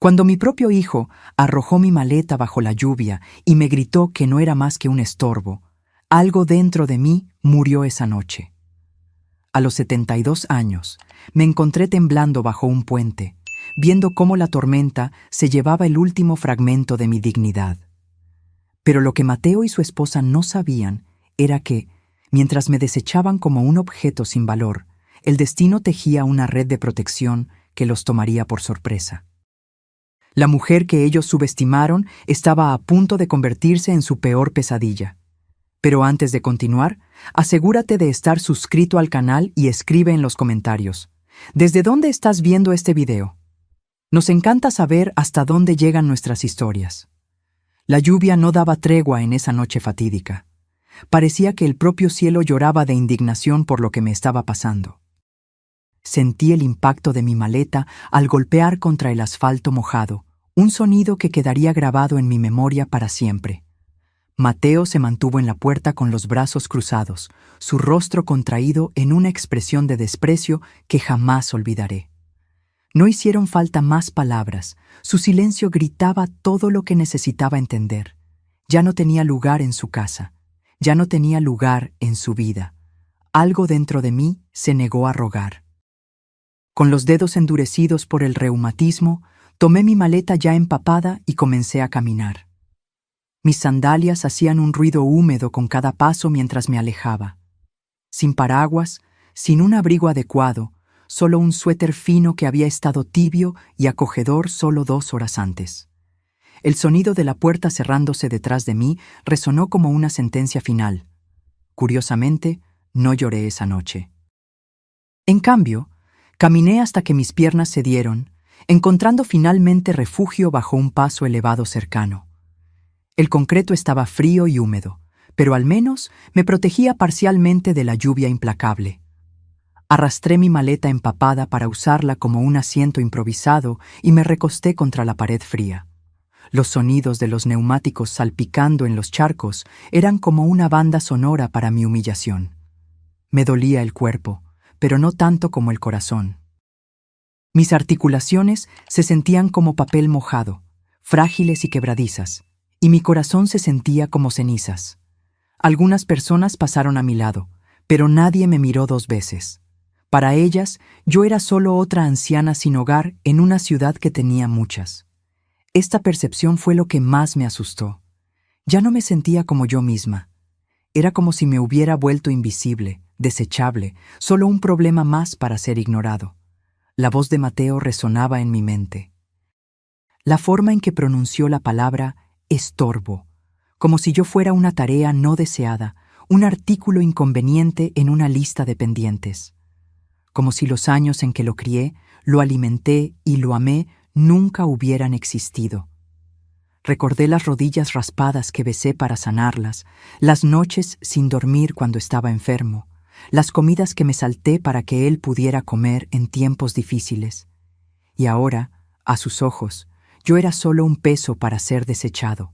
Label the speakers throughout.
Speaker 1: Cuando mi propio hijo arrojó mi maleta bajo la lluvia y me gritó que no era más que un estorbo, algo dentro de mí murió esa noche. A los 72 años, me encontré temblando bajo un puente, viendo cómo la tormenta se llevaba el último fragmento de mi dignidad. Pero lo que Mateo y su esposa no sabían era que, mientras me desechaban como un objeto sin valor, el destino tejía una red de protección que los tomaría por sorpresa. La mujer que ellos subestimaron estaba a punto de convertirse en su peor pesadilla. Pero antes de continuar, asegúrate de estar suscrito al canal y escribe en los comentarios: ¿desde dónde estás viendo este video? Nos encanta saber hasta dónde llegan nuestras historias. La lluvia no daba tregua en esa noche fatídica. Parecía que el propio cielo lloraba de indignación por lo que me estaba pasando. Sentí el impacto de mi maleta al golpear contra el asfalto mojado, un sonido que quedaría grabado en mi memoria para siempre. Mateo se mantuvo en la puerta con los brazos cruzados, su rostro contraído en una expresión de desprecio que jamás olvidaré. No hicieron falta más palabras, su silencio gritaba todo lo que necesitaba entender. Ya no tenía lugar en su casa, ya no tenía lugar en su vida. Algo dentro de mí se negó a rogar. Con los dedos endurecidos por el reumatismo, tomé mi maleta ya empapada y comencé a caminar. Mis sandalias hacían un ruido húmedo con cada paso mientras me alejaba. Sin paraguas, sin un abrigo adecuado, solo un suéter fino que había estado tibio y acogedor solo 2 horas antes. El sonido de la puerta cerrándose detrás de mí resonó como una sentencia final. Curiosamente, no lloré esa noche. En cambio, caminé hasta que mis piernas cedieron, encontrando finalmente refugio bajo un paso elevado cercano. El concreto estaba frío y húmedo, pero al menos me protegía parcialmente de la lluvia implacable. Arrastré mi maleta empapada para usarla como un asiento improvisado y me recosté contra la pared fría. Los sonidos de los neumáticos salpicando en los charcos eran como una banda sonora para mi humillación. Me dolía el cuerpo, pero no tanto como el corazón. Mis articulaciones se sentían como papel mojado, frágiles y quebradizas, y mi corazón se sentía como cenizas. Algunas personas pasaron a mi lado, pero nadie me miró 2 veces. Para ellas, yo era solo otra anciana sin hogar en una ciudad que tenía muchas. Esta percepción fue lo que más me asustó. Ya no me sentía como yo misma. Era como si me hubiera vuelto invisible, desechable, solo un problema más para ser ignorado. La voz de Mateo resonaba en mi mente. La forma en que pronunció la palabra estorbo, como si yo fuera una tarea no deseada, un artículo inconveniente en una lista de pendientes. Como si los años en que lo crié, lo alimenté y lo amé nunca hubieran existido. Recordé las rodillas raspadas que besé para sanarlas, las noches sin dormir cuando estaba enfermo, las comidas que me salté para que él pudiera comer en tiempos difíciles. Y ahora, a sus ojos, yo era solo un peso para ser desechado.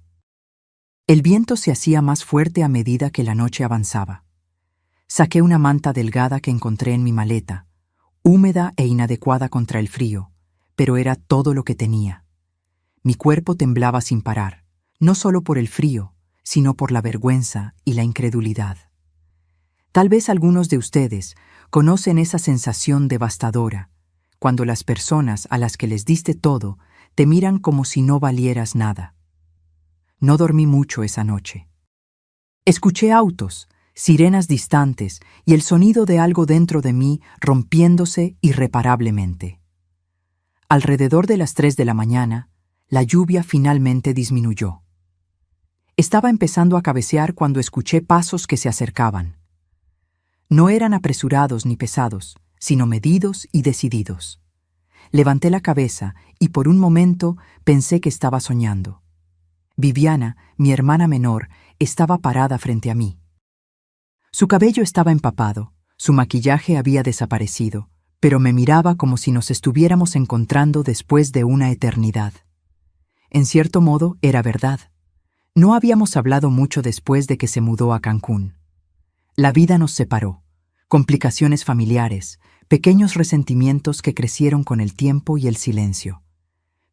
Speaker 1: El viento se hacía más fuerte a medida que la noche avanzaba. Saqué una manta delgada que encontré en mi maleta, húmeda e inadecuada contra el frío, pero era todo lo que tenía. Mi cuerpo temblaba sin parar, no solo por el frío, sino por la vergüenza y la incredulidad. Tal vez algunos de ustedes conocen esa sensación devastadora, cuando las personas a las que les diste todo te miran como si no valieras nada. No dormí mucho esa noche. Escuché autos, sirenas distantes y el sonido de algo dentro de mí rompiéndose irreparablemente. Alrededor de las 3 de la mañana, la lluvia finalmente disminuyó. Estaba empezando a cabecear cuando escuché pasos que se acercaban. No eran apresurados ni pesados, sino medidos y decididos. Levanté la cabeza y por un momento pensé que estaba soñando. Viviana, mi hermana menor, estaba parada frente a mí. Su cabello estaba empapado, su maquillaje había desaparecido, pero me miraba como si nos estuviéramos encontrando después de una eternidad. En cierto modo, era verdad. No habíamos hablado mucho después de que se mudó a Cancún. La vida nos separó. Complicaciones familiares, pequeños resentimientos que crecieron con el tiempo y el silencio.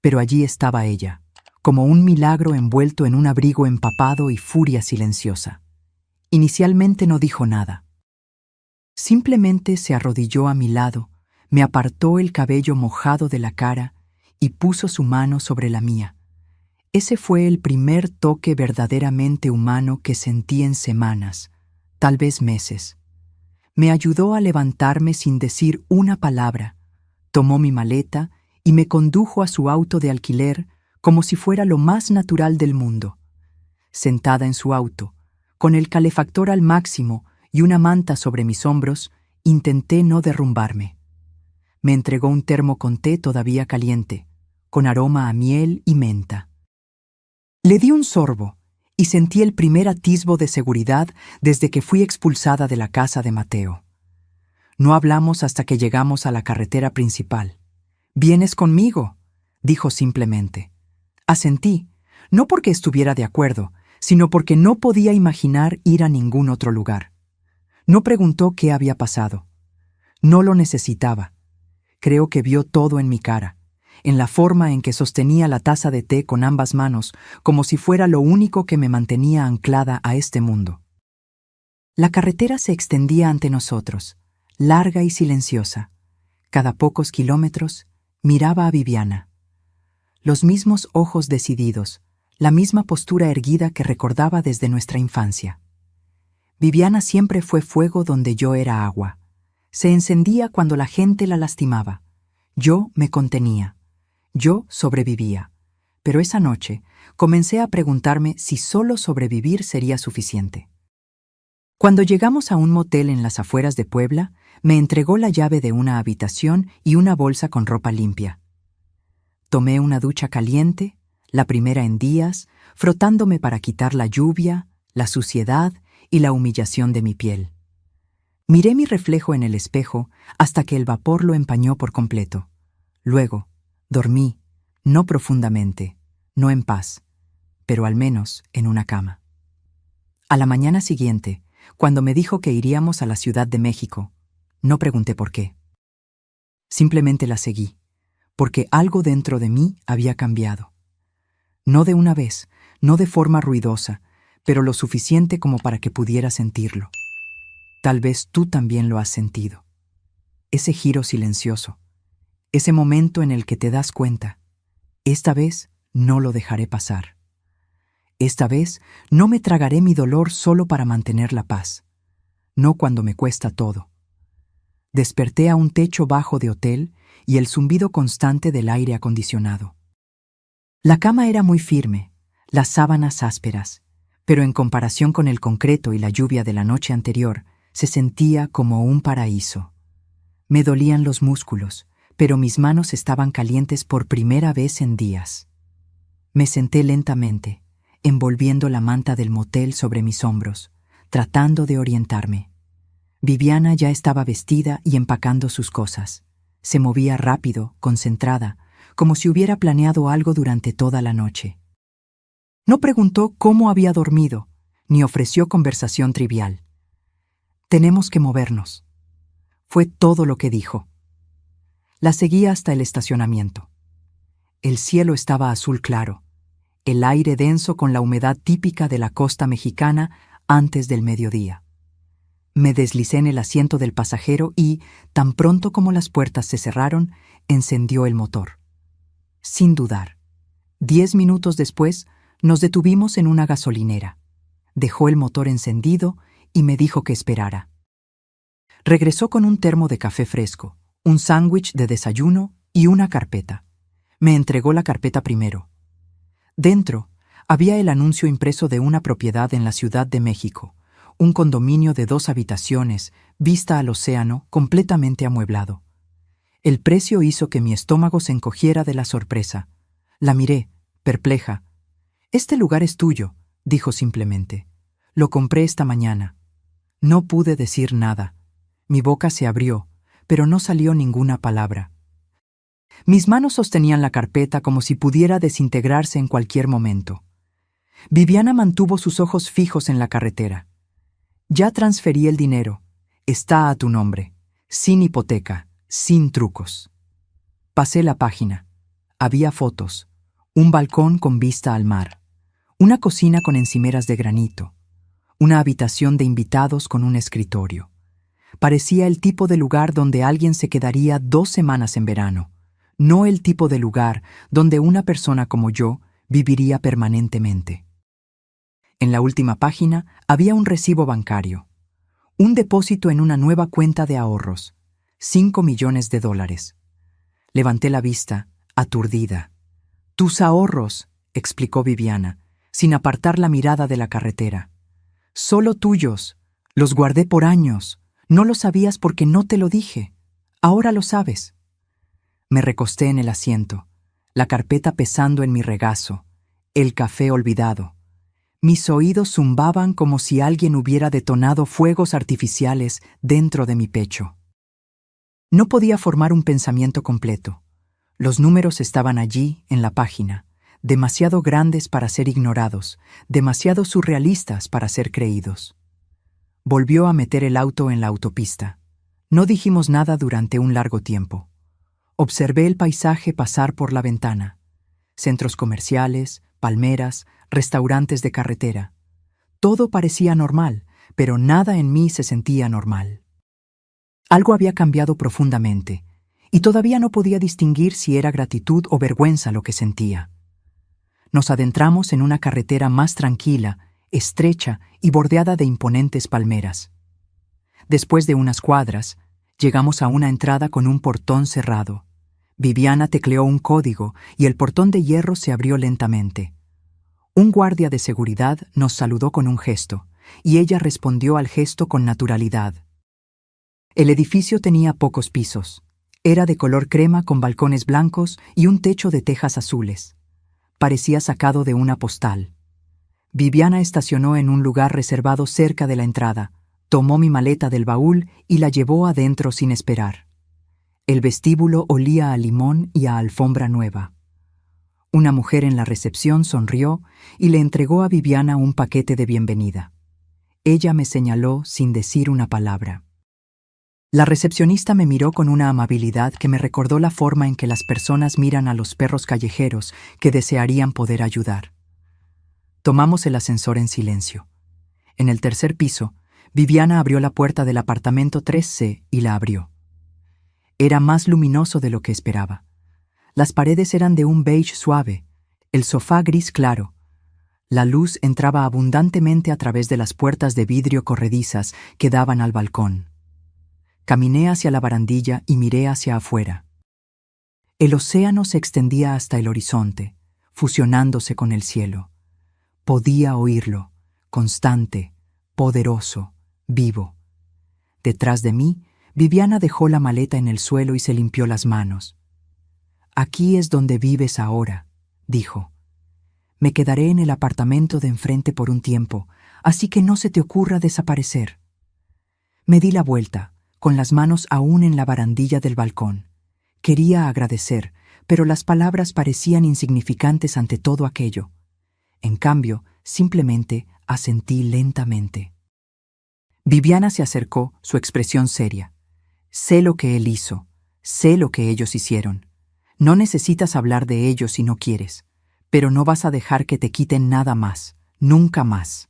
Speaker 1: Pero allí estaba ella, como un milagro envuelto en un abrigo empapado y furia silenciosa. Inicialmente no dijo nada. Simplemente se arrodilló a mi lado, me apartó el cabello mojado de la cara y puso su mano sobre la mía. Ese fue el primer toque verdaderamente humano que sentí en semanas, tal vez meses. Me ayudó a levantarme sin decir una palabra. Tomó mi maleta y me condujo a su auto de alquiler como si fuera lo más natural del mundo. Sentada en su auto, con el calefactor al máximo y una manta sobre mis hombros, intenté no derrumbarme. Me entregó un termo con té todavía caliente, con aroma a miel y menta. Le di un sorbo y sentí el primer atisbo de seguridad desde que fui expulsada de la casa de Mateo. No hablamos hasta que llegamos a la carretera principal. «¿Vienes conmigo?», dijo simplemente. Asentí, no porque estuviera de acuerdo, sino porque no podía imaginar ir a ningún otro lugar. No preguntó qué había pasado. No lo necesitaba. Creo que vio todo en mi cara, en la forma en que sostenía la taza de té con ambas manos, como si fuera lo único que me mantenía anclada a este mundo. La carretera se extendía ante nosotros, larga y silenciosa. Cada pocos kilómetros miraba a Viviana. Los mismos ojos decididos, la misma postura erguida que recordaba desde nuestra infancia. Viviana siempre fue fuego donde yo era agua. Se encendía cuando la gente la lastimaba. Yo me contenía. Yo sobrevivía. Pero esa noche comencé a preguntarme si solo sobrevivir sería suficiente. Cuando llegamos a un motel en las afueras de Puebla, me entregó la llave de una habitación y una bolsa con ropa limpia. Tomé una ducha caliente, la primera en días, frotándome para quitar la lluvia, la suciedad y la humillación de mi piel. Miré mi reflejo en el espejo hasta que el vapor lo empañó por completo. Luego, dormí, no profundamente, no en paz, pero al menos en una cama. A la mañana siguiente, cuando me dijo que iríamos a la Ciudad de México, no pregunté por qué. Simplemente la seguí, porque algo dentro de mí había cambiado. No de una vez, no de forma ruidosa, pero lo suficiente como para que pudiera sentirlo. Tal vez tú también lo has sentido. Ese giro silencioso, ese momento en el que te das cuenta, esta vez no lo dejaré pasar. Esta vez no me tragaré mi dolor solo para mantener la paz, no cuando me cuesta todo. Desperté a un techo bajo de hotel y el zumbido constante del aire acondicionado. La cama era muy firme, las sábanas ásperas, pero en comparación con el concreto y la lluvia de la noche anterior, se sentía como un paraíso. Me dolían los músculos, pero mis manos estaban calientes por primera vez en días. Me senté lentamente, envolviendo la manta del motel sobre mis hombros, tratando de orientarme. Viviana ya estaba vestida y empacando sus cosas. Se movía rápido, concentrada, como si hubiera planeado algo durante toda la noche. No preguntó cómo había dormido, ni ofreció conversación trivial. «Tenemos que movernos», fue todo lo que dijo. La seguí hasta el estacionamiento. El cielo estaba azul claro, el aire denso con la humedad típica de la costa mexicana antes del mediodía. Me deslicé en el asiento del pasajero y, tan pronto como las puertas se cerraron, encendió el motor. Sin dudar. 10 minutos después, nos detuvimos en una gasolinera. Dejó el motor encendido y me dijo que esperara. Regresó con un termo de café fresco, un sándwich de desayuno y una carpeta. Me entregó la carpeta primero. Dentro había el anuncio impreso de una propiedad en la Ciudad de México, un condominio de 2 habitaciones, vista al océano, completamente amueblado. El precio hizo que mi estómago se encogiera de la sorpresa. La miré, perpleja. «Este lugar es tuyo», dijo simplemente. «Lo compré esta mañana». No pude decir nada. Mi boca se abrió, pero no salió ninguna palabra. Mis manos sostenían la carpeta como si pudiera desintegrarse en cualquier momento. Viviana mantuvo sus ojos fijos en la carretera. «Ya transferí el dinero. Está a tu nombre. Sin hipoteca, sin trucos». Pasé la página. Había fotos, un balcón con vista al mar, una cocina con encimeras de granito, una habitación de invitados con un escritorio. Parecía el tipo de lugar donde alguien se quedaría 2 semanas en verano, no el tipo de lugar donde una persona como yo viviría permanentemente. En la última página había un recibo bancario, un depósito en una nueva cuenta de ahorros, $5 millones. Levanté la vista, aturdida. «Tus ahorros», explicó Viviana, sin apartar la mirada de la carretera. «Solo tuyos. Los guardé por años. No lo sabías porque no te lo dije. Ahora lo sabes». Me recosté en el asiento, la carpeta pesando en mi regazo, el café olvidado. Mis oídos zumbaban como si alguien hubiera detonado fuegos artificiales dentro de mi pecho. No podía formar un pensamiento completo. Los números estaban allí, en la página, demasiado grandes para ser ignorados, demasiado surrealistas para ser creídos. Volvió a meter el auto en la autopista. No dijimos nada durante un largo tiempo. Observé el paisaje pasar por la ventana. Centros comerciales, palmeras, restaurantes de carretera. Todo parecía normal, pero nada en mí se sentía normal. Algo había cambiado profundamente, y todavía no podía distinguir si era gratitud o vergüenza lo que sentía. Nos adentramos en una carretera más tranquila, estrecha y bordeada de imponentes palmeras. Después de unas cuadras, llegamos a una entrada con un portón cerrado. Viviana tecleó un código y el portón de hierro se abrió lentamente. Un guardia de seguridad nos saludó con un gesto, y ella respondió al gesto con naturalidad. El edificio tenía pocos pisos. Era de color crema con balcones blancos y un techo de tejas azules. Parecía sacado de una postal. Viviana estacionó en un lugar reservado cerca de la entrada, tomó mi maleta del baúl y la llevó adentro sin esperar. El vestíbulo olía a limón y a alfombra nueva. Una mujer en la recepción sonrió y le entregó a Viviana un paquete de bienvenida. Ella me señaló sin decir una palabra. La recepcionista me miró con una amabilidad que me recordó la forma en que las personas miran a los perros callejeros que desearían poder ayudar. Tomamos el ascensor en silencio. En el tercer piso, Viviana abrió la puerta del apartamento 3C y la abrió. Era más luminoso de lo que esperaba. Las paredes eran de un beige suave, el sofá gris claro. La luz entraba abundantemente a través de las puertas de vidrio corredizas que daban al balcón. Caminé hacia la barandilla y miré hacia afuera. El océano se extendía hasta el horizonte, fusionándose con el cielo. Podía oírlo, constante, poderoso, vivo. Detrás de mí, Viviana dejó la maleta en el suelo y se limpió las manos. «Aquí es donde vives ahora», dijo. «Me quedaré en el apartamento de enfrente por un tiempo, así que no se te ocurra desaparecer». Me di la vuelta, con las manos aún en la barandilla del balcón. Quería agradecer, pero las palabras parecían insignificantes ante todo aquello. En cambio, simplemente asentí lentamente. Viviana se acercó, su expresión seria. «Sé lo que él hizo, sé lo que ellos hicieron. No necesitas hablar de ellos si no quieres, pero no vas a dejar que te quiten nada más, nunca más».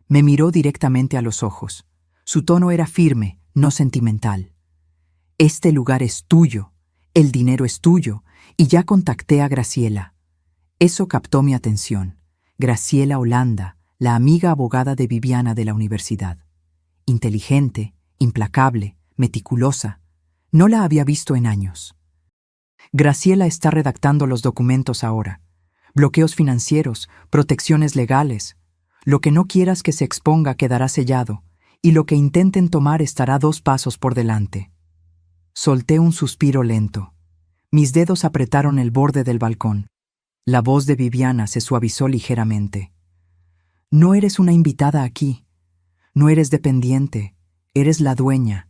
Speaker 1: Me miró directamente a los ojos. Su tono era firme, no sentimental. «Este lugar es tuyo, el dinero es tuyo, y ya contacté a Graciela». Eso captó mi atención. Graciela Holanda, la amiga abogada de Viviana de la universidad. Inteligente, implacable, meticulosa. No la había visto en años. «Graciela está redactando los documentos ahora. Bloqueos financieros, protecciones legales. Lo que no quieras que se exponga quedará sellado, y lo que intenten tomar estará 2 pasos por delante». Solté un suspiro lento. Mis dedos apretaron el borde del balcón. La voz de Viviana se suavizó ligeramente. «No eres una invitada aquí. No eres dependiente. Eres la dueña.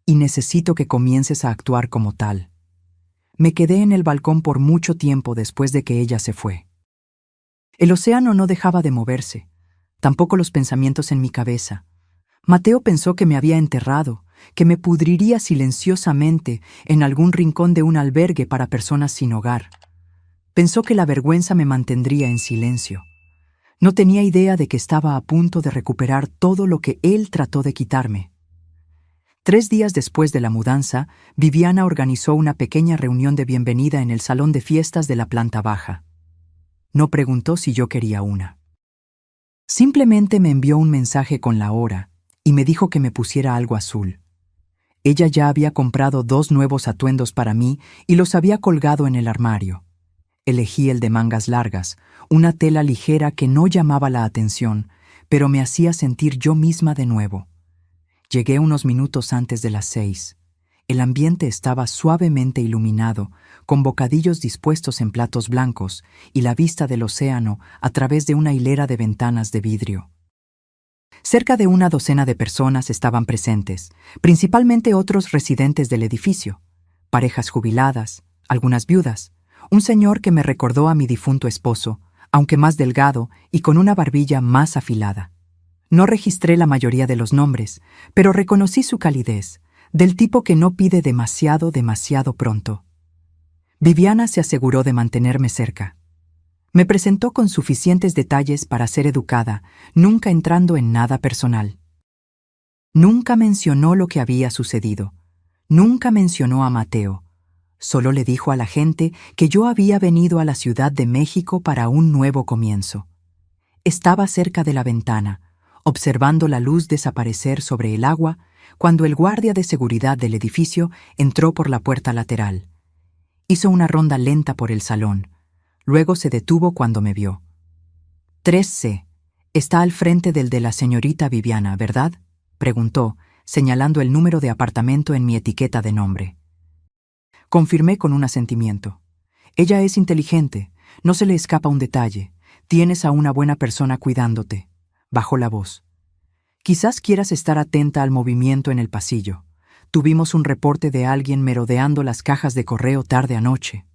Speaker 1: Y necesito que comiences a actuar como tal». Me quedé en el balcón por mucho tiempo después de que ella se fue. El océano no dejaba de moverse, tampoco los pensamientos en mi cabeza. Mateo pensó que me había enterrado, que me pudriría silenciosamente en algún rincón de un albergue para personas sin hogar. Pensó que la vergüenza me mantendría en silencio. No tenía idea de que estaba a punto de recuperar todo lo que él trató de quitarme. 3 días después de la mudanza, Viviana organizó una pequeña reunión de bienvenida en el salón de fiestas de la planta baja. No preguntó si yo quería una. Simplemente me envió un mensaje con la hora y me dijo que me pusiera algo azul. Ella ya había comprado 2 nuevos atuendos para mí y los había colgado en el armario. Elegí el de mangas largas, una tela ligera que no llamaba la atención, pero me hacía sentir yo misma de nuevo. Llegué unos minutos antes de las 6. El ambiente estaba suavemente iluminado, con bocadillos dispuestos en platos blancos y la vista del océano a través de una hilera de ventanas de vidrio. Cerca de una docena de personas estaban presentes, principalmente otros residentes del edificio, parejas jubiladas, algunas viudas, un señor que me recordó a mi difunto esposo, aunque más delgado y con una barbilla más afilada. No registré la mayoría de los nombres, pero reconocí su calidez, del tipo que no pide demasiado pronto. Viviana se aseguró de mantenerme cerca. Me presentó con suficientes detalles para ser educada, nunca entrando en nada personal. Nunca mencionó lo que había sucedido. Nunca mencionó a Mateo. Solo le dijo a la gente que yo había venido a la Ciudad de México para un nuevo comienzo. Estaba cerca de la ventana, observando la luz desaparecer sobre el agua, cuando el guardia de seguridad del edificio entró por la puerta lateral. Hizo una ronda lenta por el salón. Luego se detuvo cuando me vio. 3C. Está al frente del de la señorita Viviana, ¿verdad?, preguntó, señalando el número de apartamento en mi etiqueta de nombre. Confirmé con un asentimiento. Ella es inteligente, no se le escapa un detalle. Tienes a una buena persona cuidándote. Bajó la voz. Quizás quieras estar atenta al movimiento en el pasillo. Tuvimos un reporte de alguien merodeando las cajas de correo tarde anoche.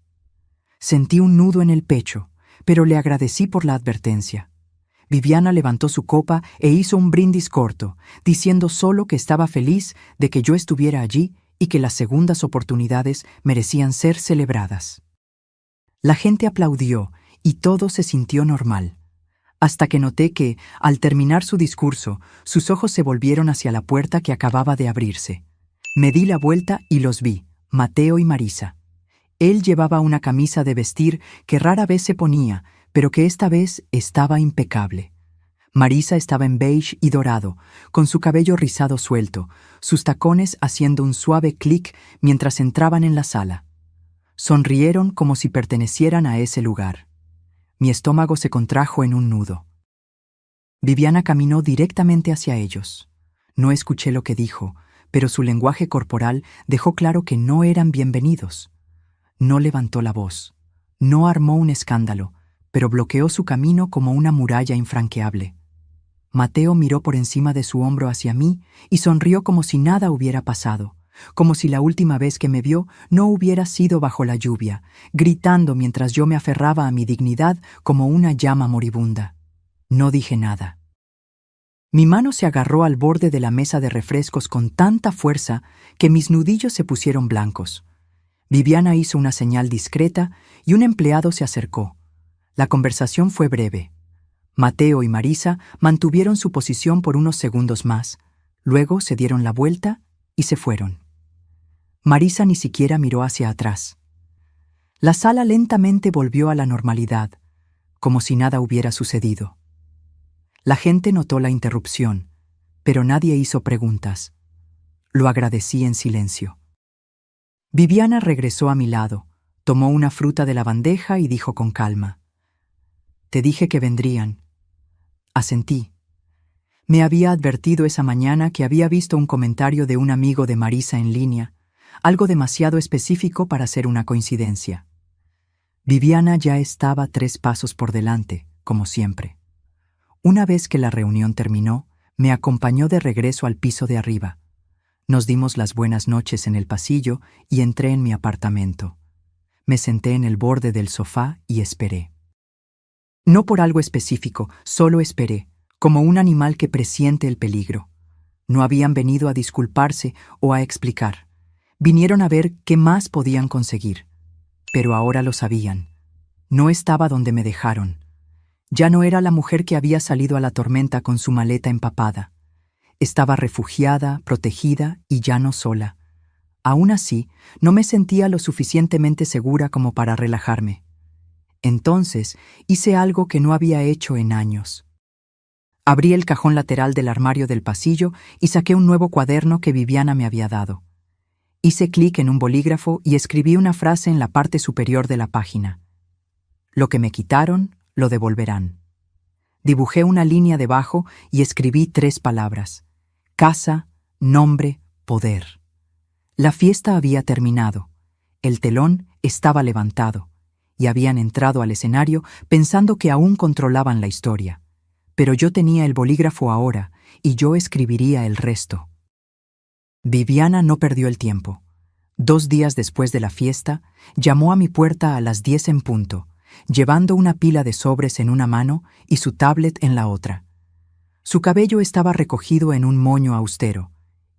Speaker 1: Sentí un nudo en el pecho, pero le agradecí por la advertencia. Viviana levantó su copa e hizo un brindis corto, diciendo solo que estaba feliz de que yo estuviera allí y que las segundas oportunidades merecían ser celebradas. La gente aplaudió y todo se sintió normal, hasta que noté que, al terminar su discurso, sus ojos se volvieron hacia la puerta que acababa de abrirse. Me di la vuelta y los vi, Mateo y Marisa. Él llevaba una camisa de vestir que rara vez se ponía, pero que esta vez estaba impecable. Marisa estaba en beige y dorado, con su cabello rizado suelto, sus tacones haciendo un suave clic mientras entraban en la sala. Sonrieron como si pertenecieran a ese lugar. Mi estómago se contrajo en un nudo. Viviana caminó directamente hacia ellos. No escuché lo que dijo, pero su lenguaje corporal dejó claro que no eran bienvenidos. No levantó la voz, no armó un escándalo, pero bloqueó su camino como una muralla infranqueable. Mateo miró por encima de su hombro hacia mí y sonrió como si nada hubiera pasado, como si la última vez que me vio no hubiera sido bajo la lluvia, gritando mientras yo me aferraba a mi dignidad como una llama moribunda. No dije nada. Mi mano se agarró al borde de la mesa de refrescos con tanta fuerza que mis nudillos se pusieron blancos. Viviana hizo una señal discreta y un empleado se acercó. La conversación fue breve. Mateo y Marisa mantuvieron su posición por unos segundos más, luego se dieron la vuelta y se fueron. Marisa ni siquiera miró hacia atrás. La sala lentamente volvió a la normalidad, como si nada hubiera sucedido. La gente notó la interrupción, pero nadie hizo preguntas. Lo agradecí en silencio. Viviana regresó a mi lado, tomó una fruta de la bandeja y dijo con calma: «Te dije que vendrían». Asentí. Me había advertido esa mañana que había visto un comentario de un amigo de Marisa en línea, algo demasiado específico para ser una coincidencia. Viviana ya estaba 3 pasos por delante, como siempre. Una vez que la reunión terminó, me acompañó de regreso al piso de arriba. Nos dimos las buenas noches en el pasillo y entré en mi apartamento. Me senté en el borde del sofá y esperé. No por algo específico, solo esperé, como un animal que presiente el peligro. No habían venido a disculparse o a explicar. Vinieron a ver qué más podían conseguir. Pero ahora lo sabían. No estaba donde me dejaron. Ya no era la mujer que había salido a la tormenta con su maleta empapada. Estaba refugiada, protegida y ya no sola. Aún así, no me sentía lo suficientemente segura como para relajarme. Entonces, hice algo que no había hecho en años. Abrí el cajón lateral del armario del pasillo y saqué un nuevo cuaderno que Viviana me había dado. Hice clic en un bolígrafo y escribí una frase en la parte superior de la página. Lo que me quitaron, lo devolverán. Dibujé una línea debajo y escribí 3 palabras: casa, nombre, poder. La fiesta había terminado. El telón estaba levantado y habían entrado al escenario pensando que aún controlaban la historia. Pero yo tenía el bolígrafo ahora y yo escribiría el resto. Viviana no perdió el tiempo. 2 días después de la fiesta, llamó a mi puerta a las 10 en punto, llevando una pila de sobres en una mano y su tablet en la otra. Su cabello estaba recogido en un moño austero,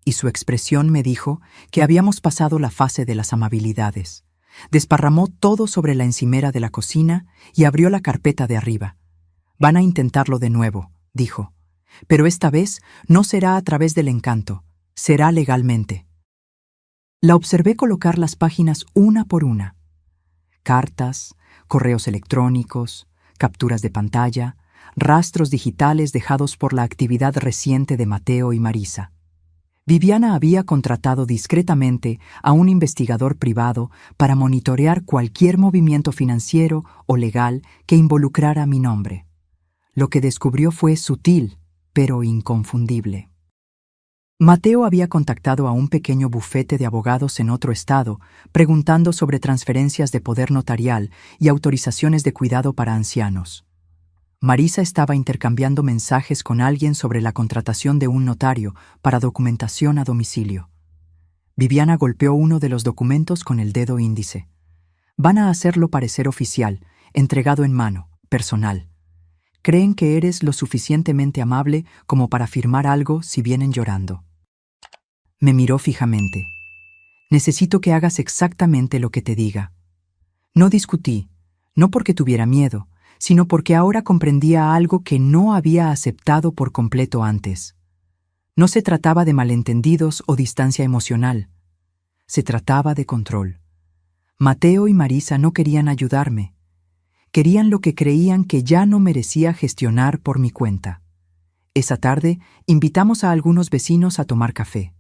Speaker 1: y su expresión me dijo que habíamos pasado la fase de las amabilidades. Desparramó todo sobre la encimera de la cocina y abrió la carpeta de arriba. Van a intentarlo de nuevo, dijo. Pero esta vez no será a través del encanto, será legalmente. La observé colocar las páginas una por una. Cartas, correos electrónicos, capturas de pantalla, rastros digitales dejados por la actividad reciente de Mateo y Marisa. Viviana había contratado discretamente a un investigador privado para monitorear cualquier movimiento financiero o legal que involucrara mi nombre. Lo que descubrió fue sutil, pero inconfundible. Mateo había contactado a un pequeño bufete de abogados en otro estado, preguntando sobre transferencias de poder notarial y autorizaciones de cuidado para ancianos. Marisa estaba intercambiando mensajes con alguien sobre la contratación de un notario para documentación a domicilio. Viviana golpeó uno de los documentos con el dedo índice. Van a hacerlo parecer oficial, entregado en mano, personal. Creen que eres lo suficientemente amable como para firmar algo si vienen llorando. Me miró fijamente. Necesito que hagas exactamente lo que te diga. No discutí, no porque tuviera miedo, sino porque ahora comprendía algo que no había aceptado por completo antes. No se trataba de malentendidos o distancia emocional. Se trataba de control. Mateo y Marisa no querían ayudarme. Querían lo que creían que ya no merecía gestionar por mi cuenta. Esa tarde invitamos a algunos vecinos a tomar café.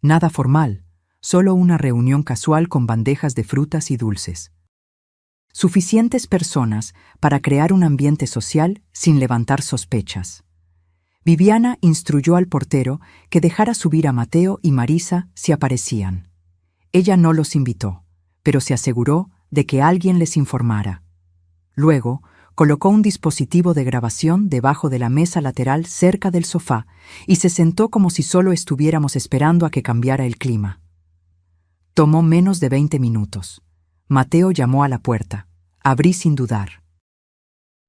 Speaker 1: Nada formal, solo una reunión casual con bandejas de frutas y dulces. Suficientes personas para crear un ambiente social sin levantar sospechas. Viviana instruyó al portero que dejara subir a Mateo y Marisa si aparecían. Ella no los invitó, pero se aseguró de que alguien les informara. Luego, colocó un dispositivo de grabación debajo de la mesa lateral cerca del sofá y se sentó como si solo estuviéramos esperando a que cambiara el clima. Tomó menos de 20 minutos. Mateo llamó a la puerta. Abrí sin dudar.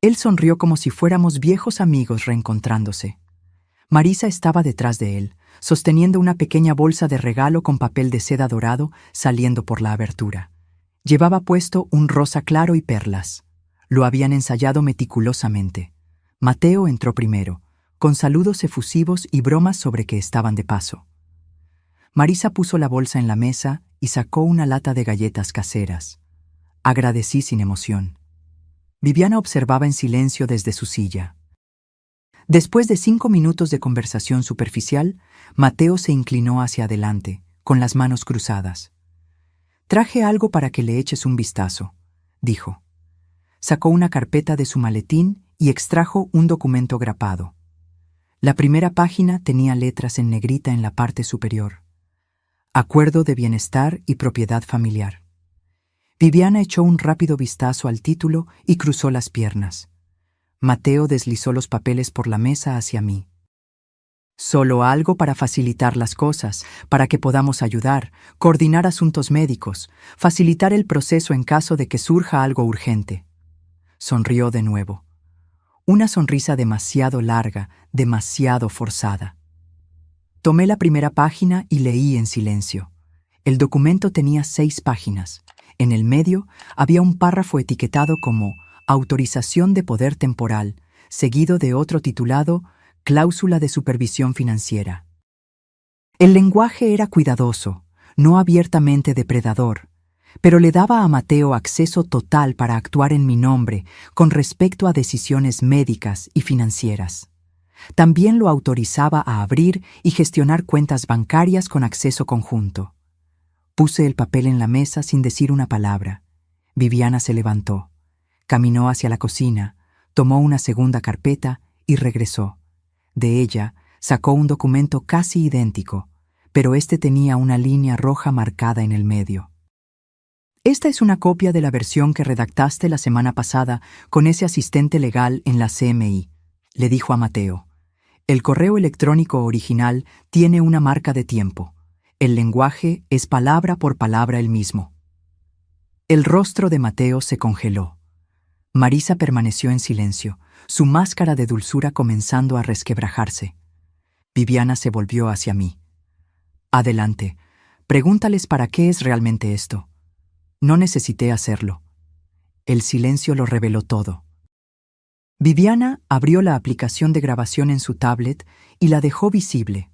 Speaker 1: Él sonrió como si fuéramos viejos amigos reencontrándose. Marisa estaba detrás de él, sosteniendo una pequeña bolsa de regalo con papel de seda dorado saliendo por la abertura. Llevaba puesto un rosa claro y perlas. Lo habían ensayado meticulosamente. Mateo entró primero, con saludos efusivos y bromas sobre que estaban de paso. Marisa puso la bolsa en la mesa y sacó una lata de galletas caseras. Agradecí sin emoción. Viviana observaba en silencio desde su silla. Después de 5 minutos de conversación superficial, Mateo se inclinó hacia adelante, con las manos cruzadas. «Traje algo para que le eches un vistazo», dijo. Sacó una carpeta de su maletín y extrajo un documento grapado. La primera página tenía letras en negrita en la parte superior. Acuerdo de bienestar y propiedad familiar. Viviana echó un rápido vistazo al título y cruzó las piernas. Mateo deslizó los papeles por la mesa hacia mí. Solo algo para facilitar las cosas, para que podamos ayudar, coordinar asuntos médicos, facilitar el proceso en caso de que surja algo urgente. Sonrió de nuevo. Una sonrisa demasiado larga, demasiado forzada. Tomé la primera página y leí en silencio. El documento tenía 6 páginas. En el medio había un párrafo etiquetado como Autorización de poder temporal, seguido de otro titulado Cláusula de supervisión financiera. El lenguaje era cuidadoso, no abiertamente depredador, pero le daba a Mateo acceso total para actuar en mi nombre con respecto a decisiones médicas y financieras. También lo autorizaba a abrir y gestionar cuentas bancarias con acceso conjunto. Puse el papel en la mesa sin decir una palabra. Viviana se levantó, caminó hacia la cocina, tomó una segunda carpeta y regresó. De ella sacó un documento casi idéntico, pero este tenía una línea roja marcada en el medio. Esta es una copia de la versión que redactaste la semana pasada con ese asistente legal en la CMI, le dijo a Mateo. El correo electrónico original tiene una marca de tiempo. El lenguaje es palabra por palabra el mismo. El rostro de Mateo se congeló. Marisa permaneció en silencio, su máscara de dulzura comenzando a resquebrajarse. Viviana se volvió hacia mí. Adelante, pregúntales para qué es realmente esto. No necesité hacerlo. El silencio lo reveló todo. Viviana abrió la aplicación de grabación en su tablet y la dejó visible.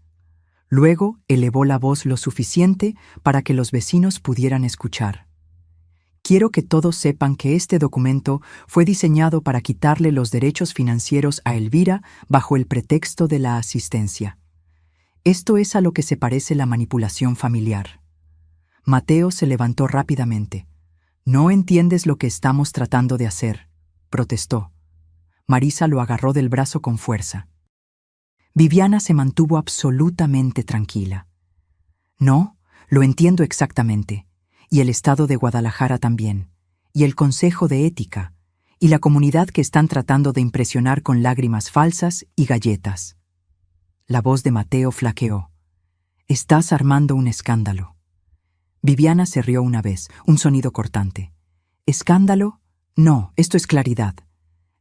Speaker 1: Luego elevó la voz lo suficiente para que los vecinos pudieran escuchar. Quiero que todos sepan que este documento fue diseñado para quitarle los derechos financieros a Elvira bajo el pretexto de la asistencia. Esto es a lo que se parece la manipulación familiar. Mateo se levantó rápidamente. «No entiendes lo que estamos tratando de hacer», protestó. Marisa lo agarró del brazo con fuerza. Viviana se mantuvo absolutamente tranquila. «No, lo entiendo exactamente, y el Estado de Guadalajara también, y el Consejo de Ética, y la comunidad que están tratando de impresionar con lágrimas falsas y galletas». La voz de Mateo flaqueó. «Estás armando un escándalo». Viviana se rió una vez, un sonido cortante. «¿Escándalo? No, esto es claridad».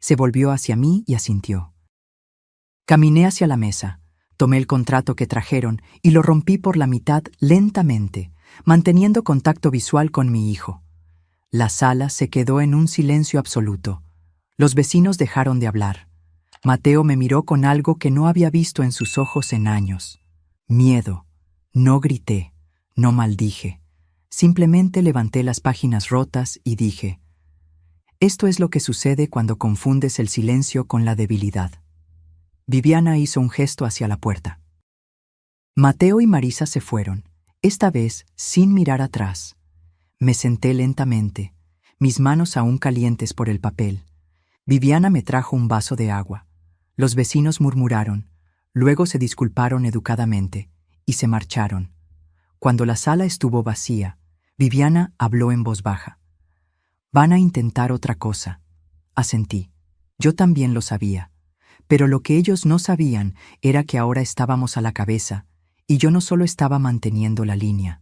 Speaker 1: Se volvió hacia mí y asintió. Caminé hacia la mesa, tomé el contrato que trajeron y lo rompí por la mitad lentamente, manteniendo contacto visual con mi hijo. La sala se quedó en un silencio absoluto. Los vecinos dejaron de hablar. Mateo me miró con algo que no había visto en sus ojos en años. Miedo. No grité, no maldije. Simplemente levanté las páginas rotas y dije: «Esto es lo que sucede cuando confundes el silencio con la debilidad». Viviana hizo un gesto hacia la puerta. Mateo y Marisa se fueron, esta vez sin mirar atrás. Me senté lentamente, mis manos aún calientes por el papel. Viviana me trajo un vaso de agua. Los vecinos murmuraron, luego se disculparon educadamente y se marcharon. Cuando la sala estuvo vacía, Viviana habló en voz baja. «Van a intentar otra cosa», asentí. Yo también lo sabía. Pero lo que ellos no sabían era que ahora estábamos a la cabeza, y yo no solo estaba manteniendo la línea.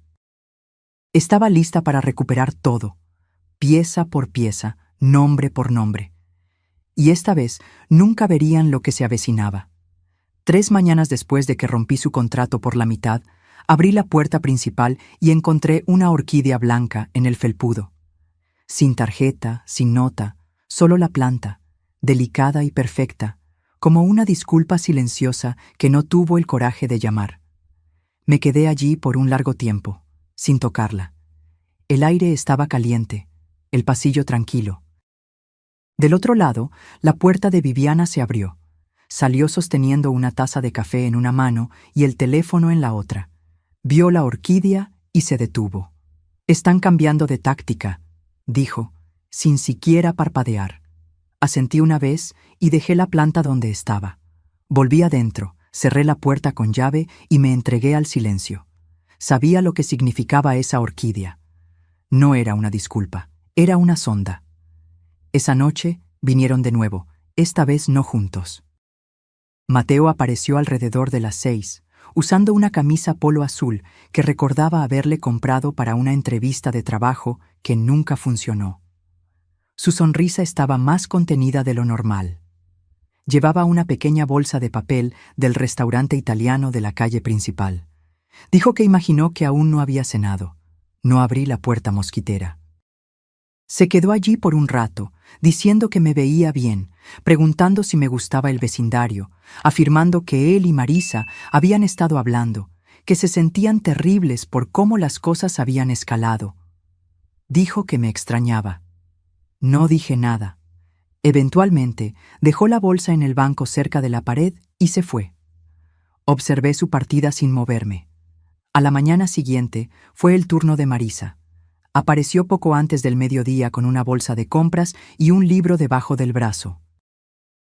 Speaker 1: Estaba lista para recuperar todo, pieza por pieza, nombre por nombre. Y esta vez nunca verían lo que se avecinaba. 3 mañanas después de que rompí su contrato por la mitad, abrí la puerta principal y encontré una orquídea blanca en el felpudo. Sin tarjeta, sin nota, solo la planta, delicada y perfecta, como una disculpa silenciosa que no tuvo el coraje de llamar. Me quedé allí por un largo tiempo, sin tocarla. El aire estaba caliente, el pasillo tranquilo. Del otro lado, la puerta de Viviana se abrió. Salió sosteniendo una taza de café en una mano y el teléfono en la otra. Vio la orquídea y se detuvo. «Están cambiando de táctica», dijo, sin siquiera parpadear. Asentí una vez y dejé la planta donde estaba. Volví adentro, cerré la puerta con llave y me entregué al silencio. Sabía lo que significaba esa orquídea. No era una disculpa, era una sonda. Esa noche vinieron de nuevo, esta vez no juntos. Mateo apareció alrededor de las 6, usando una camisa polo azul que recordaba haberle comprado para una entrevista de trabajo que nunca funcionó. Su sonrisa estaba más contenida de lo normal. Llevaba una pequeña bolsa de papel del restaurante italiano de la calle principal. Dijo que imaginó que aún no había cenado. No abrí la puerta mosquitera. Se quedó allí por un rato, diciendo que me veía bien, preguntando si me gustaba el vecindario, afirmando que él y Marisa habían estado hablando, que se sentían terribles por cómo las cosas habían escalado. Dijo que me extrañaba. No dije nada. Eventualmente, dejó la bolsa en el banco cerca de la pared y se fue. Observé su partida sin moverme. A la mañana siguiente fue el turno de Marisa. Apareció poco antes del mediodía con una bolsa de compras y un libro debajo del brazo.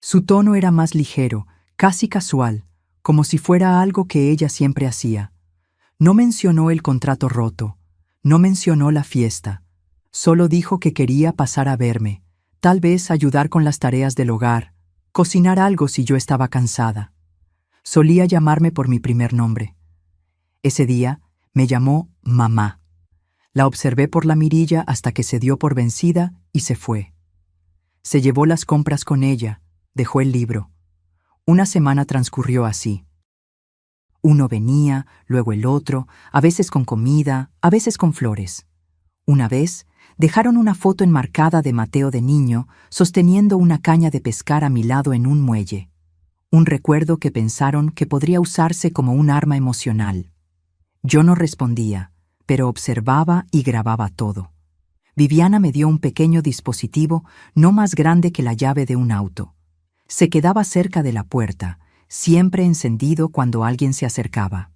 Speaker 1: Su tono era más ligero, casi casual, como si fuera algo que ella siempre hacía. No mencionó el contrato roto, no mencionó la fiesta, solo dijo que quería pasar a verme, tal vez ayudar con las tareas del hogar, cocinar algo si yo estaba cansada. Solía llamarme por mi primer nombre. Ese día me llamó mamá. La observé por la mirilla hasta que se dio por vencida y se fue. Se llevó las compras con ella, dejó el libro. Una semana transcurrió así. Uno venía, luego el otro, a veces con comida, a veces con flores. Una vez, dejaron una foto enmarcada de Mateo de niño, sosteniendo una caña de pescar a mi lado en un muelle. Un recuerdo que pensaron que podría usarse como un arma emocional. Yo no respondía, pero observaba y grababa todo. Viviana me dio un pequeño dispositivo no más grande que la llave de un auto. Se quedaba cerca de la puerta, siempre encendido cuando alguien se acercaba.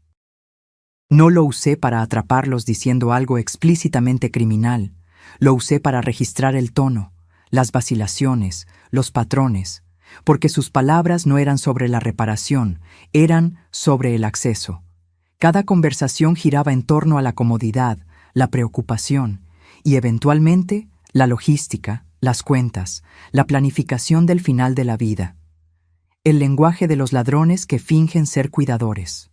Speaker 1: No lo usé para atraparlos diciendo algo explícitamente criminal. Lo usé para registrar el tono, las vacilaciones, los patrones, porque sus palabras no eran sobre la reparación, eran sobre el acceso. Cada conversación giraba en torno a la comodidad, la preocupación y, eventualmente, la logística, las cuentas, la planificación del final de la vida. El lenguaje de los ladrones que fingen ser cuidadores.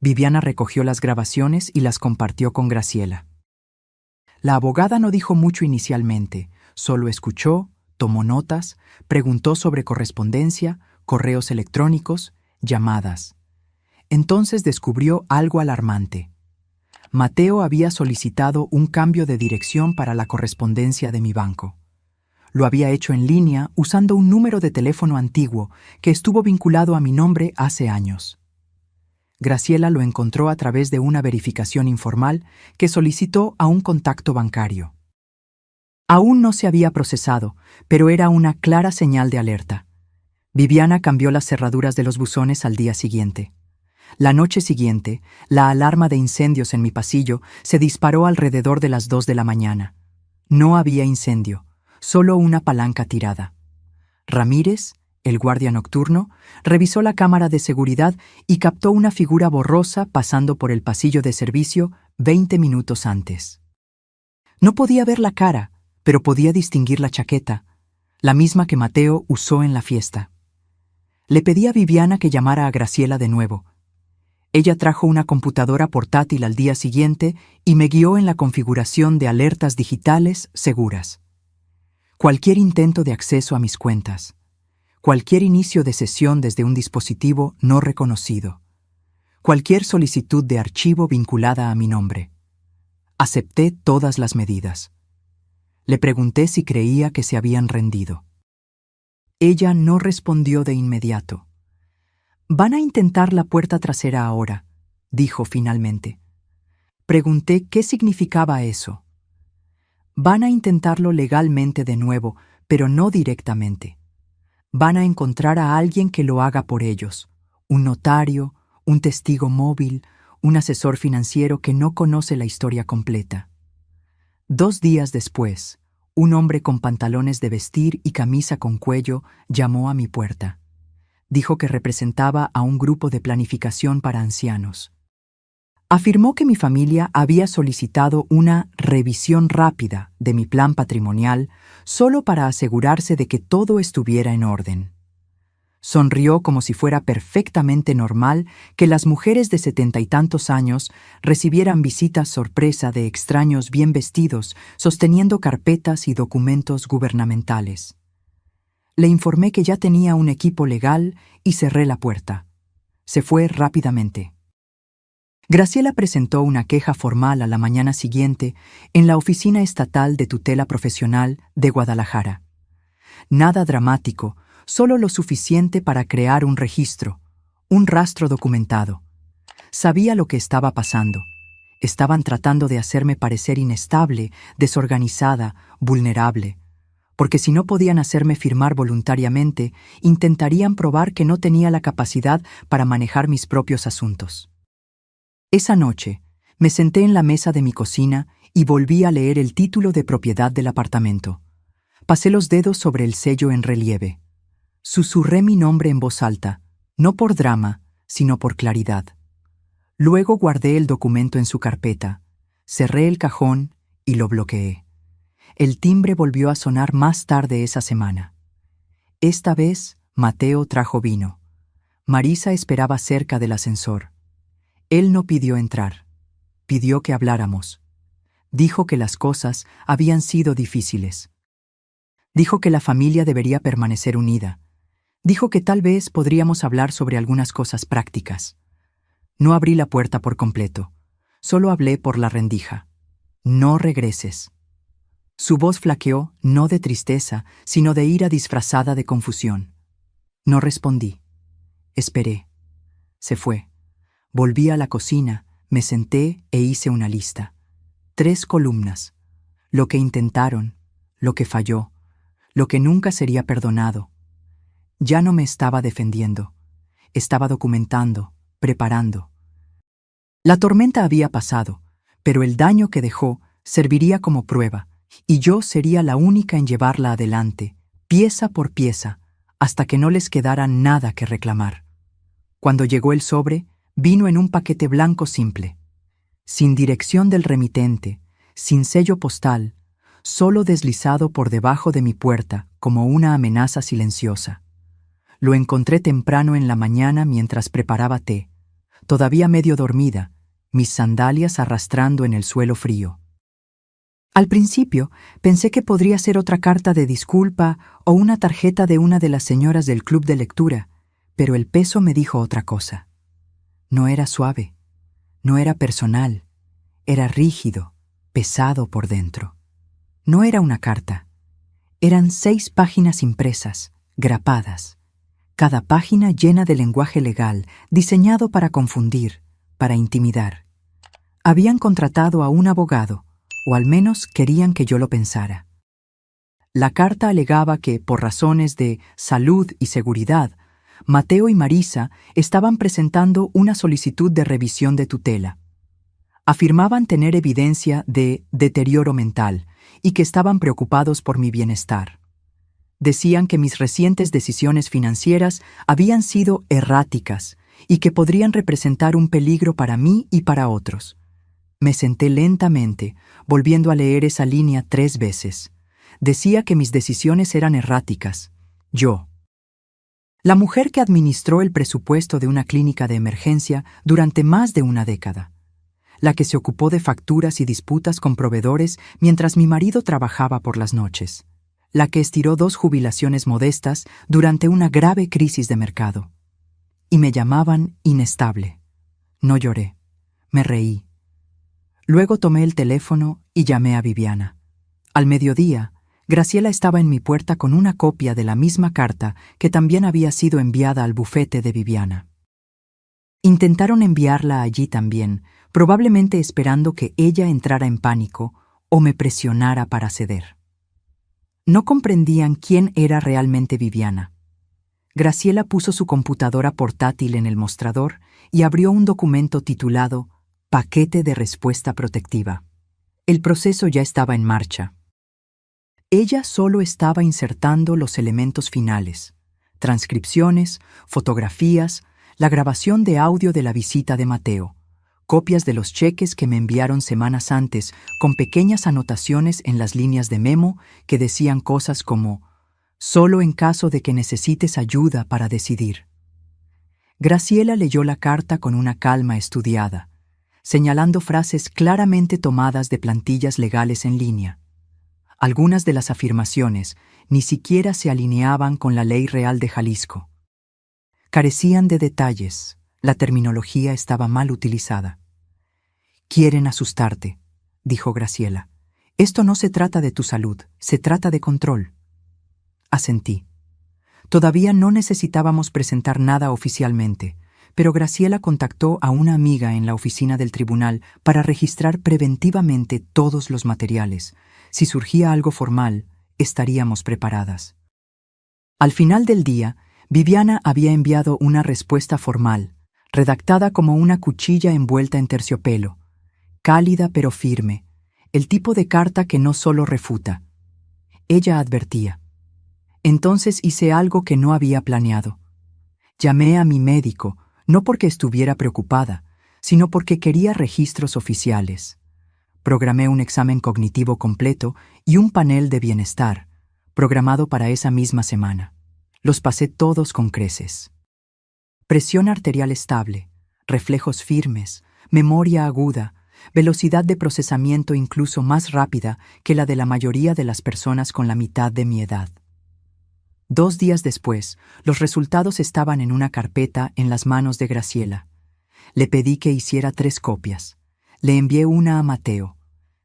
Speaker 1: Viviana recogió las grabaciones y las compartió con Graciela. La abogada no dijo mucho inicialmente, solo escuchó, tomó notas, preguntó sobre correspondencia, correos electrónicos, llamadas. Entonces descubrió algo alarmante. Mateo había solicitado un cambio de dirección para la correspondencia de mi banco. Lo había hecho en línea usando un número de teléfono antiguo que estuvo vinculado a mi nombre hace años. Graciela lo encontró a través de una verificación informal que solicitó a un contacto bancario. Aún no se había procesado, pero era una clara señal de alerta. Viviana cambió las cerraduras de los buzones al día siguiente. La noche siguiente, la alarma de incendios en mi pasillo se disparó alrededor de las 2 de la mañana. No había incendio, solo una palanca tirada. Ramírez, el guardia nocturno, revisó la cámara de seguridad y captó una figura borrosa pasando por el pasillo de servicio 20 minutos antes. No podía ver la cara, pero podía distinguir la chaqueta, la misma que Mateo usó en la fiesta. Le pedí a Viviana que llamara a Graciela de nuevo. Ella trajo una computadora portátil al día siguiente y me guió en la configuración de alertas digitales seguras. Cualquier intento de acceso a mis cuentas. Cualquier inicio de sesión desde un dispositivo no reconocido. Cualquier solicitud de archivo vinculada a mi nombre. Acepté todas las medidas. Le pregunté si creía que se habían rendido. Ella no respondió de inmediato. «Van a intentar la puerta trasera ahora», dijo finalmente. Pregunté qué significaba eso. «Van a intentarlo legalmente de nuevo, pero no directamente. Van a encontrar a alguien que lo haga por ellos, un notario, un testigo móvil, un asesor financiero que no conoce la historia completa». 2 días después, un hombre con pantalones de vestir y camisa con cuello llamó a mi puerta. Dijo que representaba a un grupo de planificación para ancianos. Afirmó que mi familia había solicitado una revisión rápida de mi plan patrimonial solo para asegurarse de que todo estuviera en orden. Sonrió como si fuera perfectamente normal que las mujeres de 70 y tantos años recibieran visitas sorpresa de extraños bien vestidos sosteniendo carpetas y documentos gubernamentales. Le informé que ya tenía un equipo legal y cerré la puerta. Se fue rápidamente. Graciela presentó una queja formal a la mañana siguiente en la Oficina Estatal de Tutela Profesional de Guadalajara. Nada dramático, solo lo suficiente para crear un registro, un rastro documentado. Sabía lo que estaba pasando. Estaban tratando de hacerme parecer inestable, desorganizada, vulnerable. Porque si no podían hacerme firmar voluntariamente, intentarían probar que no tenía la capacidad para manejar mis propios asuntos. Esa noche, me senté en la mesa de mi cocina y volví a leer el título de propiedad del apartamento. Pasé los dedos sobre el sello en relieve. Susurré mi nombre en voz alta, no por drama, sino por claridad. Luego guardé el documento en su carpeta, cerré el cajón y lo bloqueé. El timbre volvió a sonar más tarde esa semana. Esta vez, Mateo trajo vino. Marisa esperaba cerca del ascensor. Él no pidió entrar. Pidió que habláramos. Dijo que las cosas habían sido difíciles. Dijo que la familia debería permanecer unida. Dijo que tal vez podríamos hablar sobre algunas cosas prácticas. No abrí la puerta por completo. Solo hablé por la rendija. No regreses. Su voz flaqueó, no de tristeza, sino de ira disfrazada de confusión. No respondí. Esperé. Se fue. Volví a la cocina, me senté e hice una lista. 3 columnas. Lo que intentaron, lo que falló, lo que nunca sería perdonado. Ya no me estaba defendiendo. Estaba documentando, preparando. La tormenta había pasado, pero el daño que dejó serviría como prueba, y yo sería la única en llevarla adelante, pieza por pieza, hasta que no les quedara nada que reclamar. Cuando llegó el sobre, vino en un paquete blanco simple, sin dirección del remitente, sin sello postal, solo deslizado por debajo de mi puerta como una amenaza silenciosa. Lo encontré temprano en la mañana mientras preparaba té, todavía medio dormida, mis sandalias arrastrando en el suelo frío. Al principio pensé que podría ser otra carta de disculpa o una tarjeta de una de las señoras del club de lectura, pero el peso me dijo otra cosa. No era suave, no era personal, era rígido, pesado por dentro. No era una carta. Eran 6 páginas impresas, grapadas, cada página llena de lenguaje legal, diseñado para confundir, para intimidar. Habían contratado a un abogado, o al menos querían que yo lo pensara. La carta alegaba que, por razones de salud y seguridad, Mateo y Marisa estaban presentando una solicitud de revisión de tutela. Afirmaban tener evidencia de deterioro mental y que estaban preocupados por mi bienestar. Decían que mis recientes decisiones financieras habían sido erráticas y que podrían representar un peligro para mí y para otros. Me senté lentamente, volviendo a leer esa línea 3 veces. Decía que mis decisiones eran erráticas. Yo. La mujer que administró el presupuesto de una clínica de emergencia durante más de una década. La que se ocupó de facturas y disputas con proveedores mientras mi marido trabajaba por las noches. La que estiró 2 jubilaciones modestas durante una grave crisis de mercado. Y me llamaban inestable. No lloré. Me reí. Luego tomé el teléfono y llamé a Viviana. Al mediodía, Graciela estaba en mi puerta con una copia de la misma carta que también había sido enviada al bufete de Viviana. Intentaron enviarla allí también, probablemente esperando que ella entrara en pánico o me presionara para ceder. No comprendían quién era realmente Viviana. Graciela puso su computadora portátil en el mostrador y abrió un documento titulado Paquete de respuesta protectiva. El proceso ya estaba en marcha. Ella solo estaba insertando los elementos finales: transcripciones, fotografías, la grabación de audio de la visita de Mateo, copias de los cheques que me enviaron semanas antes con pequeñas anotaciones en las líneas de memo que decían cosas como «solo en caso de que necesites ayuda para decidir». Graciela leyó la carta con una calma estudiada, señalando frases claramente tomadas de plantillas legales en línea. Algunas de las afirmaciones ni siquiera se alineaban con la Ley Real de Jalisco. Carecían de detalles, la terminología estaba mal utilizada. Quieren asustarte, dijo Graciela. Esto no se trata de tu salud, se trata de control. Asentí. Todavía no necesitábamos presentar nada oficialmente, pero Graciela contactó a una amiga en la oficina del tribunal para registrar preventivamente todos los materiales. Si surgía algo formal, estaríamos preparadas. Al final del día, Viviana había enviado una respuesta formal, redactada como una cuchilla envuelta en terciopelo, cálida pero firme, el tipo de carta que no solo refuta. Ella advertía. Entonces hice algo que no había planeado. Llamé a mi médico, no porque estuviera preocupada, sino porque quería registros oficiales. Programé un examen cognitivo completo y un panel de bienestar, programado para esa misma semana. Los pasé todos con creces. Presión arterial estable, reflejos firmes, memoria aguda, velocidad de procesamiento incluso más rápida que la de la mayoría de las personas con la mitad de mi edad. 2 días después, los resultados estaban en una carpeta en las manos de Graciela. Le pedí que hiciera 3 copias. Le envié una a Mateo.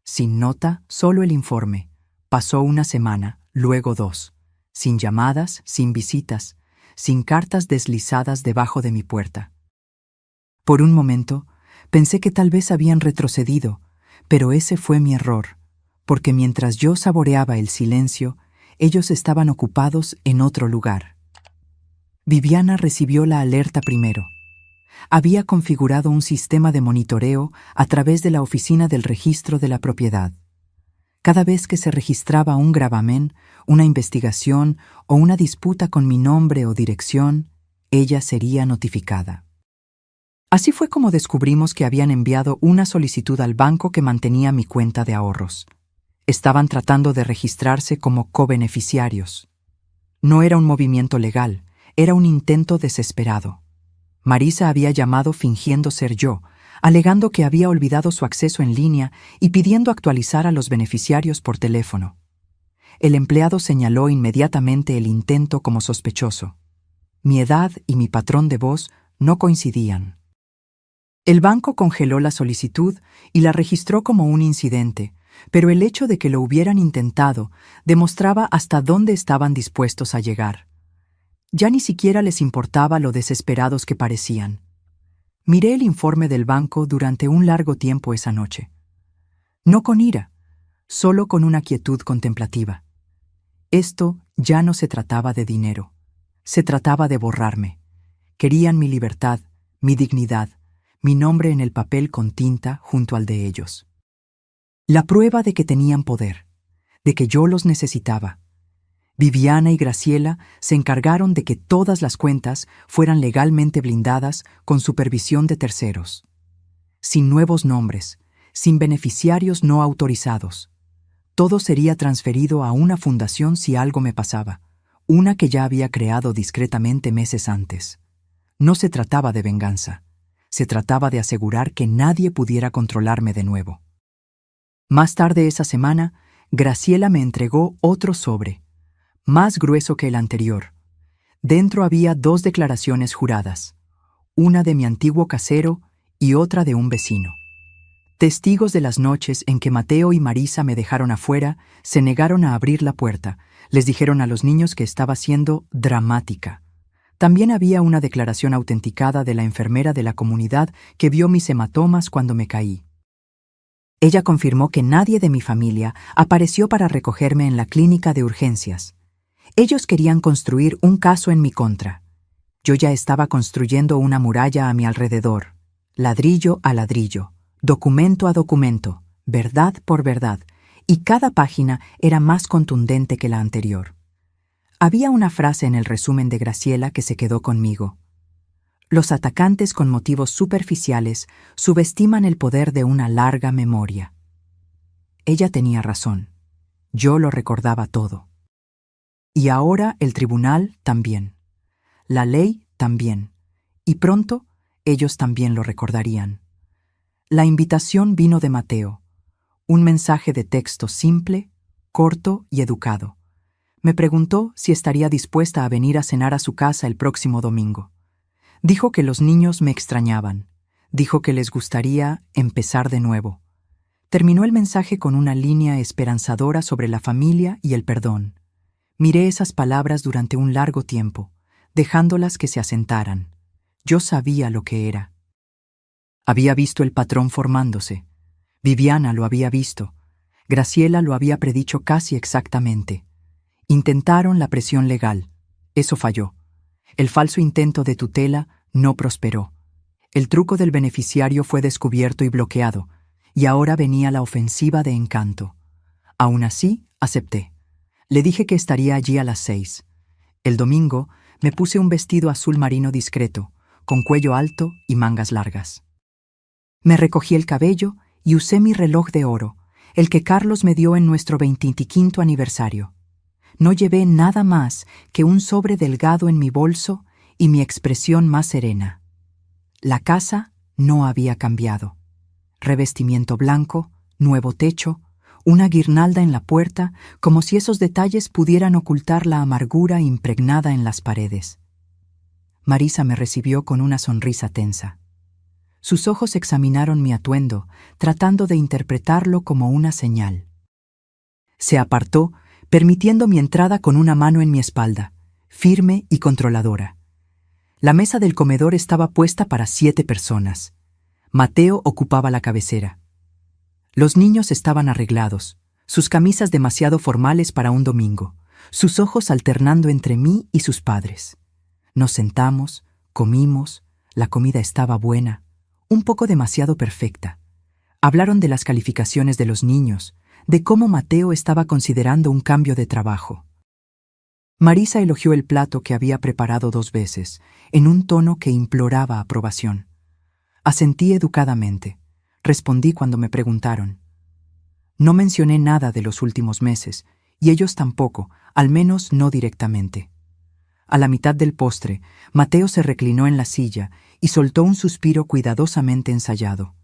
Speaker 1: Sin nota, solo el informe. Pasó una semana, luego 2. Sin llamadas, sin visitas, sin cartas deslizadas debajo de mi puerta. Por un momento, pensé que tal vez habían retrocedido, pero ese fue mi error, porque mientras yo saboreaba el silencio, ellos estaban ocupados en otro lugar. Viviana recibió la alerta primero. Había configurado un sistema de monitoreo a través de la oficina del registro de la propiedad. Cada vez que se registraba un gravamen, una investigación o una disputa con mi nombre o dirección, ella sería notificada. Así fue como descubrimos que habían enviado una solicitud al banco que mantenía mi cuenta de ahorros. Estaban tratando de registrarse como cobeneficiarios. No era un movimiento legal, era un intento desesperado. Marisa había llamado fingiendo ser yo, alegando que había olvidado su acceso en línea y pidiendo actualizar a los beneficiarios por teléfono. El empleado señaló inmediatamente el intento como sospechoso. Mi edad y mi patrón de voz no coincidían. El banco congeló la solicitud y la registró como un incidente, pero el hecho de que lo hubieran intentado demostraba hasta dónde estaban dispuestos a llegar. Ya ni siquiera les importaba lo desesperados que parecían. Miré el informe del banco durante un largo tiempo esa noche. No con ira, solo con una quietud contemplativa. Esto ya no se trataba de dinero. Se trataba de borrarme. Querían mi libertad, mi dignidad, mi nombre en el papel con tinta junto al de ellos. La prueba de que tenían poder, de que yo los necesitaba. Viviana y Graciela se encargaron de que todas las cuentas fueran legalmente blindadas con supervisión de terceros. Sin nuevos nombres, sin beneficiarios no autorizados. Todo sería transferido a una fundación si algo me pasaba, una que ya había creado discretamente meses antes. No se trataba de venganza, se trataba de asegurar que nadie pudiera controlarme de nuevo. Más tarde esa semana, Graciela me entregó otro sobre, más grueso que el anterior. Dentro había 2 declaraciones juradas, una de mi antiguo casero y otra de un vecino. Testigos de las noches en que Mateo y Marisa me dejaron afuera se negaron a abrir la puerta. Les dijeron a los niños que estaba siendo dramática. También había una declaración autenticada de la enfermera de la comunidad que vio mis hematomas cuando me caí. Ella confirmó que nadie de mi familia apareció para recogerme en la clínica de urgencias. Ellos querían construir un caso en mi contra. Yo ya estaba construyendo una muralla a mi alrededor, ladrillo a ladrillo, documento a documento, verdad por verdad, y cada página era más contundente que la anterior. Había una frase en el resumen de Graciela que se quedó conmigo. Los atacantes con motivos superficiales subestiman el poder de una larga memoria. Ella tenía razón. Yo lo recordaba todo. Y ahora el tribunal también. La ley también. Y pronto ellos también lo recordarían. La invitación vino de Mateo. Un mensaje de texto simple, corto y educado. Me preguntó si estaría dispuesta a venir a cenar a su casa el próximo domingo. Dijo que los niños me extrañaban. Dijo que les gustaría empezar de nuevo. Terminó el mensaje con una línea esperanzadora sobre la familia y el perdón. Miré esas palabras durante un largo tiempo, dejándolas que se asentaran. Yo sabía lo que era. Había visto el patrón formándose. Viviana lo había visto. Graciela lo había predicho casi exactamente. Intentaron la presión legal. Eso falló. El falso intento de tutela no prosperó. El truco del beneficiario fue descubierto y bloqueado, y ahora venía la ofensiva de Encanto. Aún así, acepté. Le dije que estaría allí a las 6. El domingo me puse un vestido azul marino discreto, con cuello alto y mangas largas. Me recogí el cabello y usé mi reloj de oro, el que Carlos me dio en nuestro 25º aniversario. No llevé nada más que un sobre delgado en mi bolso y mi expresión más serena. La casa no había cambiado. Revestimiento blanco, nuevo techo, una guirnalda en la puerta, como si esos detalles pudieran ocultar la amargura impregnada en las paredes. Marisa me recibió con una sonrisa tensa. Sus ojos examinaron mi atuendo, tratando de interpretarlo como una señal. Se apartó, permitiendo mi entrada con una mano en mi espalda, firme y controladora. La mesa del comedor estaba puesta para 7 personas. Mateo ocupaba la cabecera. Los niños estaban arreglados, sus camisas demasiado formales para un domingo, sus ojos alternando entre mí y sus padres. Nos sentamos, comimos, la comida estaba buena, un poco demasiado perfecta. Hablaron de las calificaciones de los niños, de cómo Mateo estaba considerando un cambio de trabajo. Marisa elogió el plato que había preparado 2 veces, en un tono que imploraba aprobación. Asentí educadamente. Respondí cuando me preguntaron. No mencioné nada de los últimos meses, y ellos tampoco, al menos no directamente. A la mitad del postre, Mateo se reclinó en la silla y soltó un suspiro cuidadosamente ensayado.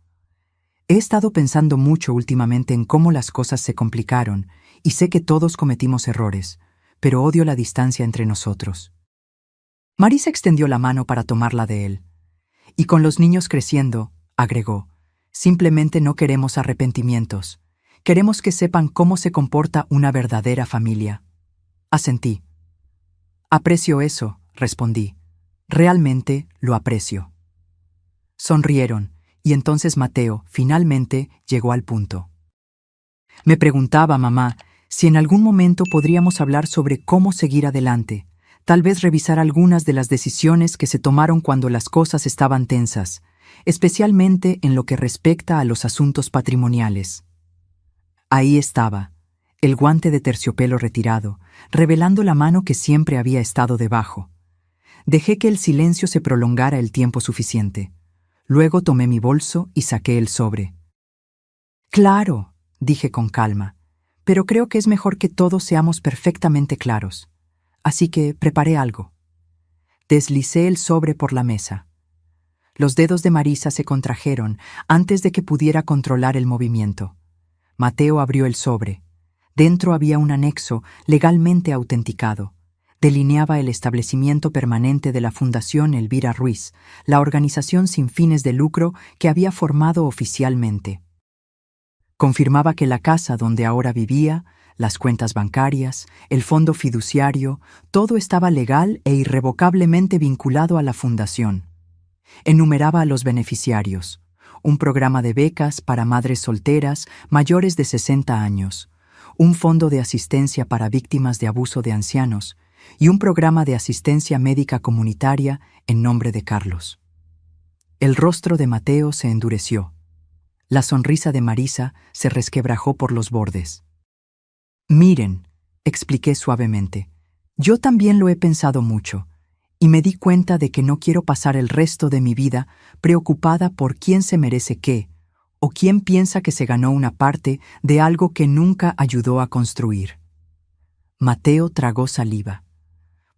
Speaker 1: He estado pensando mucho últimamente en cómo las cosas se complicaron, y sé que todos cometimos errores, pero odio la distancia entre nosotros. Marisa extendió la mano para tomarla de él. Y con los niños creciendo, agregó, simplemente no queremos arrepentimientos. Queremos que sepan cómo se comporta una verdadera familia. Asentí. Aprecio eso, respondí. Realmente lo aprecio. Sonrieron, y entonces Mateo, finalmente, llegó al punto. Me preguntaba, mamá, si en algún momento podríamos hablar sobre cómo seguir adelante, tal vez revisar algunas de las decisiones que se tomaron cuando las cosas estaban tensas, especialmente en lo que respecta a los asuntos patrimoniales. Ahí estaba, el guante de terciopelo retirado, revelando la mano que siempre había estado debajo. Dejé que el silencio se prolongara el tiempo suficiente. Luego tomé mi bolso y saqué el sobre. Claro, dije con calma, pero creo que es mejor que todos seamos perfectamente claros. Así que preparé algo. Deslicé el sobre por la mesa. Los dedos de Marisa se contrajeron antes de que pudiera controlar el movimiento. Mateo abrió el sobre. Dentro había un anexo legalmente autenticado. Delineaba el establecimiento permanente de la Fundación Elvira Ruiz, la organización sin fines de lucro que había formado oficialmente. Confirmaba que la casa donde ahora vivía, las cuentas bancarias, el fondo fiduciario, todo estaba legal e irrevocablemente vinculado a la fundación. Enumeraba a los beneficiarios: un programa de becas para madres solteras mayores de 60 años, un fondo de asistencia para víctimas de abuso de ancianos y un programa de asistencia médica comunitaria en nombre de Carlos. El rostro de Mateo se endureció. La sonrisa de Marisa se resquebrajó por los bordes. Miren, expliqué suavemente, yo también lo he pensado mucho, y me di cuenta de que no quiero pasar el resto de mi vida preocupada por quién se merece qué, o quién piensa que se ganó una parte de algo que nunca ayudó a construir. Mateo tragó saliva.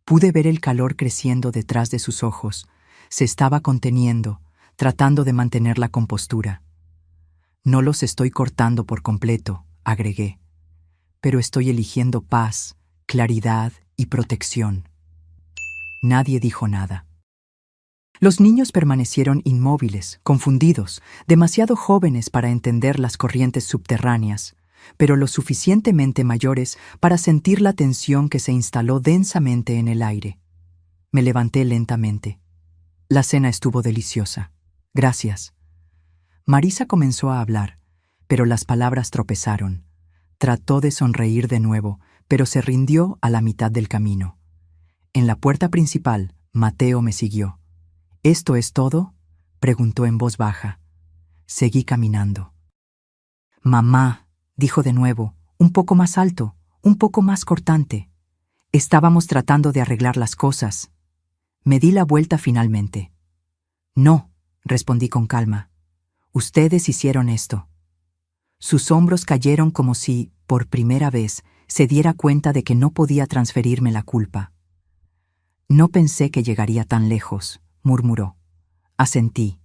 Speaker 1: Pude ver el calor creciendo detrás de sus ojos. Se estaba conteniendo, tratando de mantener la compostura. No los estoy cortando por completo, agregué, pero estoy eligiendo paz, claridad y protección. Nadie dijo nada. Los niños permanecieron inmóviles, confundidos, demasiado jóvenes para entender las corrientes subterráneas, pero lo suficientemente mayores para sentir la tensión que se instaló densamente en el aire. Me levanté lentamente. La cena estuvo deliciosa. Gracias. Marisa comenzó a hablar, pero las palabras tropezaron. Trató de sonreír de nuevo, pero se rindió a la mitad del camino. En la puerta principal, Mateo me siguió. ¿Esto es todo?, preguntó en voz baja. Seguí caminando. Mamá, dijo de nuevo, un poco más alto, un poco más cortante. Estábamos tratando de arreglar las cosas. Me di la vuelta finalmente. No, respondí con calma. Ustedes hicieron esto. Sus hombros cayeron como si, por primera vez, se diera cuenta de que no podía transferirme la culpa. No pensé que llegaría tan lejos, murmuró. Asentí.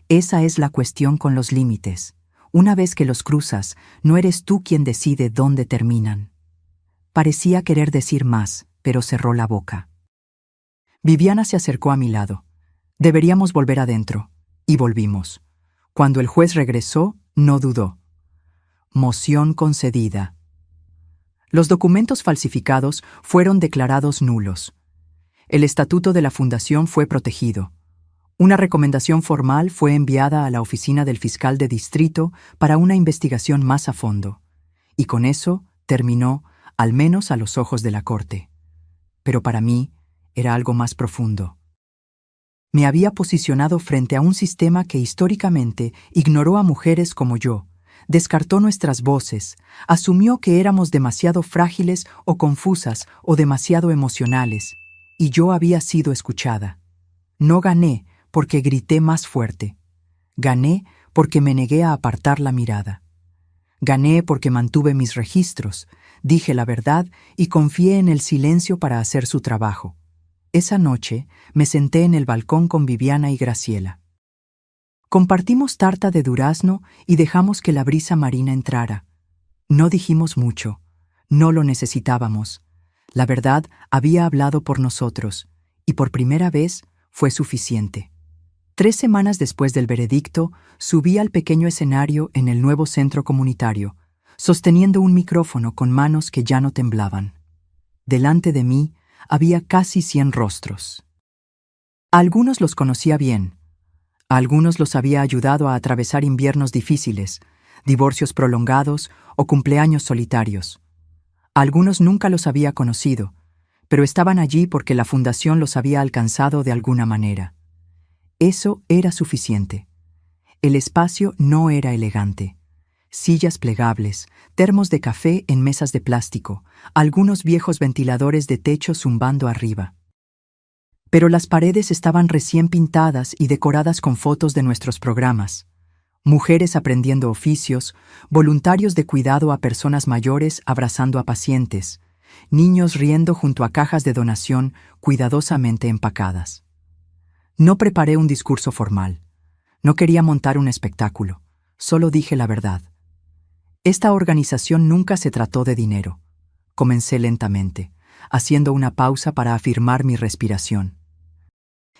Speaker 1: Esa es la cuestión con los límites. Una vez que los cruzas, no eres tú quien decide dónde terminan. Parecía querer decir más, pero cerró la boca. Viviana se acercó a mi lado. Deberíamos volver adentro. Y volvimos. Cuando el juez regresó, no dudó. Moción concedida. Los documentos falsificados fueron declarados nulos. El estatuto de la fundación fue protegido. Una recomendación formal fue enviada a la oficina del fiscal de distrito para una investigación más a fondo. Y con eso terminó, al menos a los ojos de la corte. Pero para mí era algo más profundo. Me había posicionado frente a un sistema que históricamente ignoró a mujeres como yo, descartó nuestras voces, asumió que éramos demasiado frágiles o confusas o demasiado emocionales, y yo había sido escuchada. No gané porque grité más fuerte. Gané porque me negué a apartar la mirada. Gané porque mantuve mis registros, dije la verdad y confié en el silencio para hacer su trabajo. Esa noche me senté en el balcón con Viviana y Graciela. Compartimos tarta de durazno y dejamos que la brisa marina entrara. No dijimos mucho. No lo necesitábamos. La verdad había hablado por nosotros, y por primera vez fue suficiente. 3 semanas después del veredicto, subí al pequeño escenario en el nuevo centro comunitario, sosteniendo un micrófono con manos que ya no temblaban. Delante de mí había casi 100 rostros. A algunos los conocía bien. A algunos los había ayudado a atravesar inviernos difíciles, divorcios prolongados o cumpleaños solitarios. A algunos nunca los había conocido, pero estaban allí porque la fundación los había alcanzado de alguna manera. Eso era suficiente. El espacio no era elegante. Sillas plegables, termos de café en mesas de plástico, algunos viejos ventiladores de techo zumbando arriba. Pero las paredes estaban recién pintadas y decoradas con fotos de nuestros programas. Mujeres aprendiendo oficios, voluntarios de cuidado a personas mayores abrazando a pacientes, niños riendo junto a cajas de donación cuidadosamente empacadas. No preparé un discurso formal. No quería montar un espectáculo. Solo dije la verdad. Esta organización nunca se trató de dinero. Comencé lentamente, haciendo una pausa para afirmar mi respiración.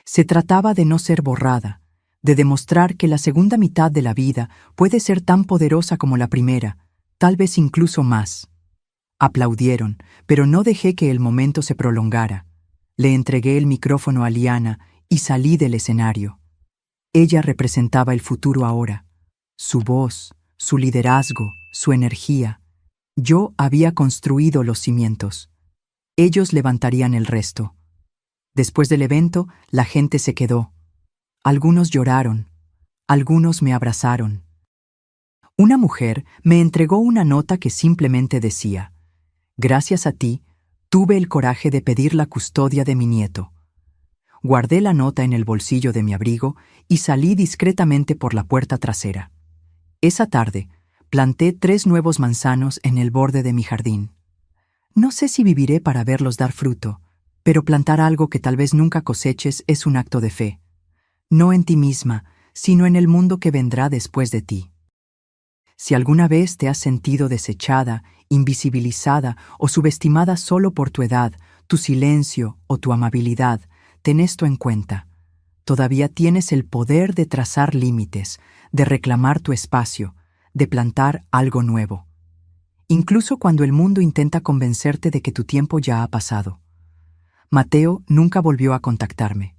Speaker 1: Se trataba de no ser borrada, de demostrar que la segunda mitad de la vida puede ser tan poderosa como la primera, tal vez incluso más. Aplaudieron, pero no dejé que el momento se prolongara. Le entregué el micrófono a Liana y salí del escenario. Ella representaba el futuro ahora. Su voz, su liderazgo, su energía. Yo había construido los cimientos. Ellos levantarían el resto. Después del evento, la gente se quedó. Algunos lloraron. Algunos me abrazaron. Una mujer me entregó una nota que simplemente decía: «Gracias a ti, tuve el coraje de pedir la custodia de mi nieto». Guardé la nota en el bolsillo de mi abrigo y salí discretamente por la puerta trasera. Esa tarde, planté 3 nuevos manzanos en el borde de mi jardín. No sé si viviré para verlos dar fruto, pero plantar algo que tal vez nunca coseches es un acto de fe. No en ti misma, sino en el mundo que vendrá después de ti. Si alguna vez te has sentido desechada, invisibilizada o subestimada solo por tu edad, tu silencio o tu amabilidad, ten esto en cuenta. todavía tienes el poder de trazar límites, de reclamar tu espacio, de plantar algo nuevo. Incluso cuando el mundo intenta convencerte de que tu tiempo ya ha pasado. Mateo nunca volvió a contactarme.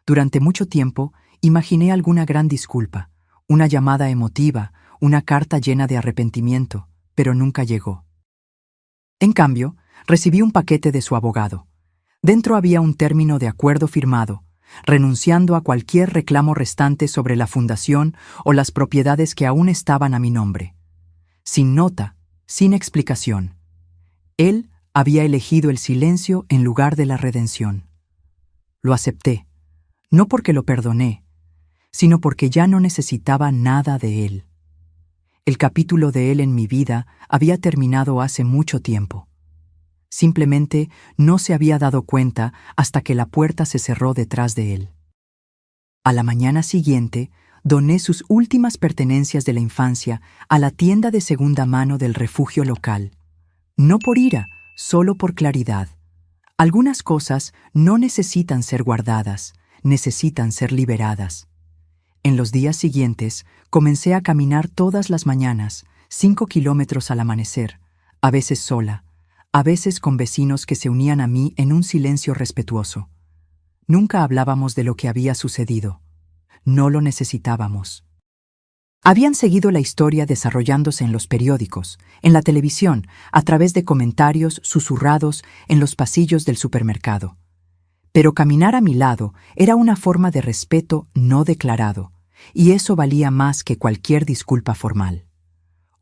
Speaker 1: Durante mucho tiempo, imaginé alguna gran disculpa, una llamada emotiva, una carta llena de arrepentimiento, pero nunca llegó. En cambio, recibí un paquete de su abogado. Dentro había un término de acuerdo firmado, renunciando a cualquier reclamo restante sobre la fundación o las propiedades que aún estaban a mi nombre. Sin nota, sin explicación. Él había elegido el silencio en lugar de la redención. Lo acepté, no porque lo perdoné, sino porque ya no necesitaba nada de él. El capítulo de él en mi vida había terminado hace mucho tiempo. Simplemente no se había dado cuenta hasta que la puerta se cerró detrás de él. A la mañana siguiente, doné sus últimas pertenencias de la infancia a la tienda de segunda mano del refugio local. No por ira, solo por claridad. Algunas cosas no necesitan ser guardadas, necesitan ser liberadas. En los días siguientes, comencé a caminar todas las mañanas, 5 kilómetros al amanecer, a veces sola, a veces con vecinos que se unían a mí en un silencio respetuoso. Nunca hablábamos de lo que había sucedido. No lo necesitábamos. Habían seguido la historia desarrollándose en los periódicos, en la televisión, a través de comentarios susurrados en los pasillos del supermercado. Pero caminar a mi lado era una forma de respeto no declarado, y eso valía más que cualquier disculpa formal.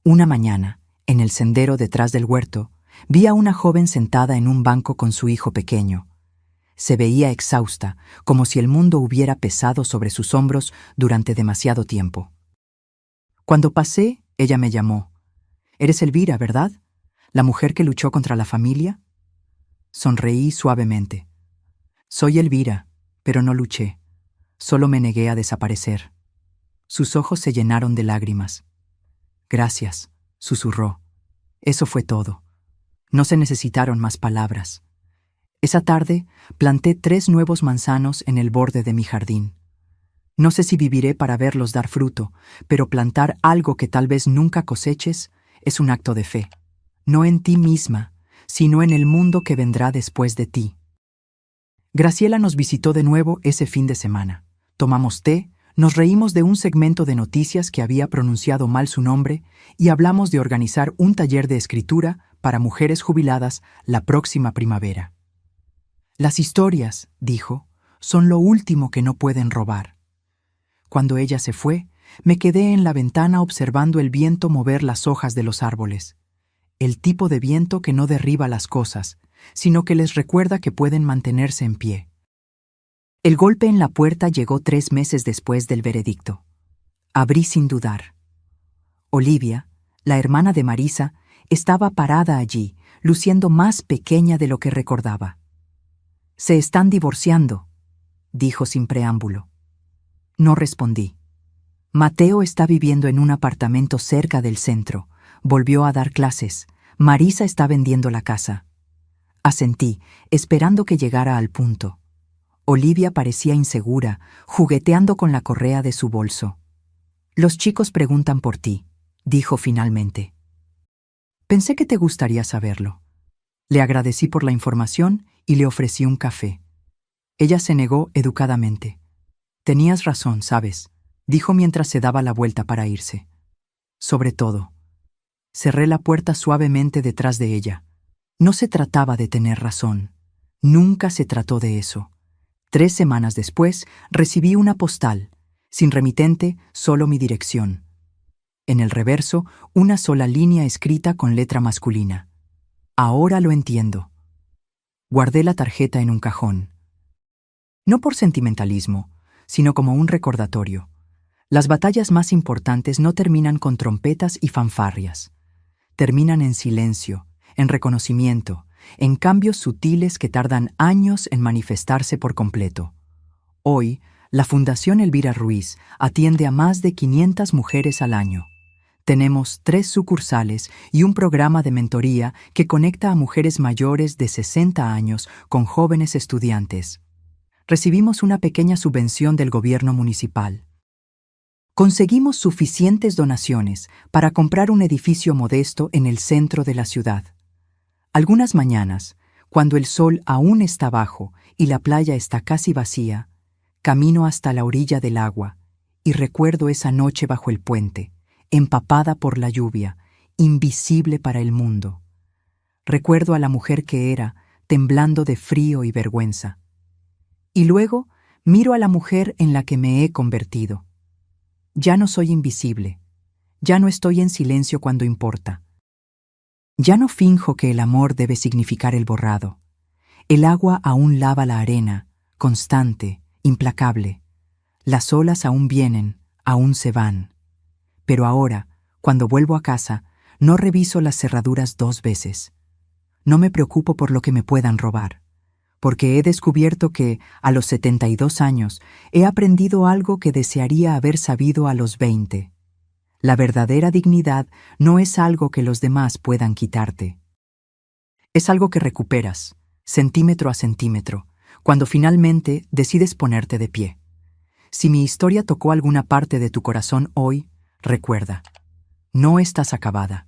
Speaker 1: Una mañana, en el sendero detrás del huerto, vi a una joven sentada en un banco con su hijo pequeño. Se veía exhausta, como si el mundo hubiera pesado sobre sus hombros durante demasiado tiempo. Cuando pasé, ella me llamó. «Eres Elvira, ¿verdad? ¿La mujer que luchó contra la familia?» Sonreí suavemente. «Soy Elvira, pero no luché. Solo me negué a desaparecer». Sus ojos se llenaron de lágrimas. «Gracias», susurró. Eso fue todo. No se necesitaron más palabras. Esa tarde planté 3 nuevos manzanos en el borde de mi jardín. No sé si viviré para verlos dar fruto, pero plantar algo que tal vez nunca coseches es un acto de fe. No en ti misma, sino en el mundo que vendrá después de ti. Graciela nos visitó de nuevo ese fin de semana. Tomamos té, nos reímos de un segmento de noticias que había pronunciado mal su nombre y hablamos de organizar un taller de escritura para mujeres jubiladas la próxima primavera. «Las historias», dijo, «son lo último que no pueden robar». Cuando ella se fue, me quedé en la ventana observando el viento mover las hojas de los árboles. El tipo de viento que no derriba las cosas, sino que les recuerda que pueden mantenerse en pie. El golpe en la puerta llegó 3 meses después del veredicto. Abrí sin dudar. Olivia, la hermana de Marisa, estaba parada allí, luciendo más pequeña de lo que recordaba. «Se están divorciando», dijo sin preámbulo. No respondí. «Mateo está viviendo en un apartamento cerca del centro. Volvió a dar clases. Marisa está vendiendo la casa». Asentí, esperando que llegara al punto. Olivia parecía insegura, jugueteando con la correa de su bolso. «Los chicos preguntan por ti», dijo finalmente. «Pensé que te gustaría saberlo». Le agradecí por la información y le ofrecí un café. Ella se negó educadamente. «Tenías razón, ¿sabes?», dijo mientras se daba la vuelta para irse. «Sobre todo». Cerré la puerta suavemente detrás de ella. No se trataba de tener razón. Nunca se trató de eso. 3 semanas después, recibí una postal. Sin remitente, solo mi dirección. En el reverso, una sola línea escrita con letra masculina. «Ahora lo entiendo». Guardé la tarjeta en un cajón. No por sentimentalismo, sino como un recordatorio. Las batallas más importantes no terminan con trompetas y fanfarrias. Terminan en silencio, en reconocimiento, en cambios sutiles que tardan años en manifestarse por completo. Hoy, la Fundación Elvira Ruiz atiende a más de 500 mujeres al año. Tenemos 3 sucursales y un programa de mentoría que conecta a mujeres mayores de 60 años con jóvenes estudiantes. recibimos una pequeña subvención del gobierno municipal. Conseguimos suficientes donaciones para comprar un edificio modesto en el centro de la ciudad. Algunas mañanas, cuando el sol aún está bajo y la playa está casi vacía, camino hasta la orilla del agua y recuerdo esa noche bajo el puente, empapada por la lluvia, invisible para el mundo. Recuerdo a la mujer que era, temblando de frío y vergüenza. Y luego miro a la mujer en la que me he convertido. Ya no soy invisible, ya no estoy en silencio cuando importa. Ya no finjo que el amor debe significar el borrado. El agua aún lava la arena, constante, implacable. Las olas aún vienen, aún se van. Pero ahora, cuando vuelvo a casa, no reviso las cerraduras 2 veces. No me preocupo por lo que me puedan robar, porque he descubierto que, a los 72 años, he aprendido algo que desearía haber sabido a los 20. La verdadera dignidad no es algo que los demás puedan quitarte. Es algo que recuperas, centímetro a centímetro, cuando finalmente decides ponerte de pie. Si mi historia tocó alguna parte de tu corazón hoy, recuerda, no estás acabada,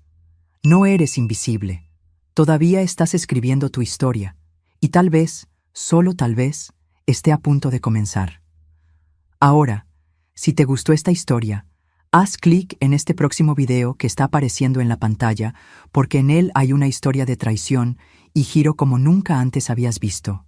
Speaker 1: no eres invisible, todavía estás escribiendo tu historia, y tal vez, solo tal vez, esté a punto de comenzar. Ahora, si te gustó esta historia, haz clic en este próximo video que está apareciendo en la pantalla porque en él hay una historia de traición y giro como nunca antes habías visto.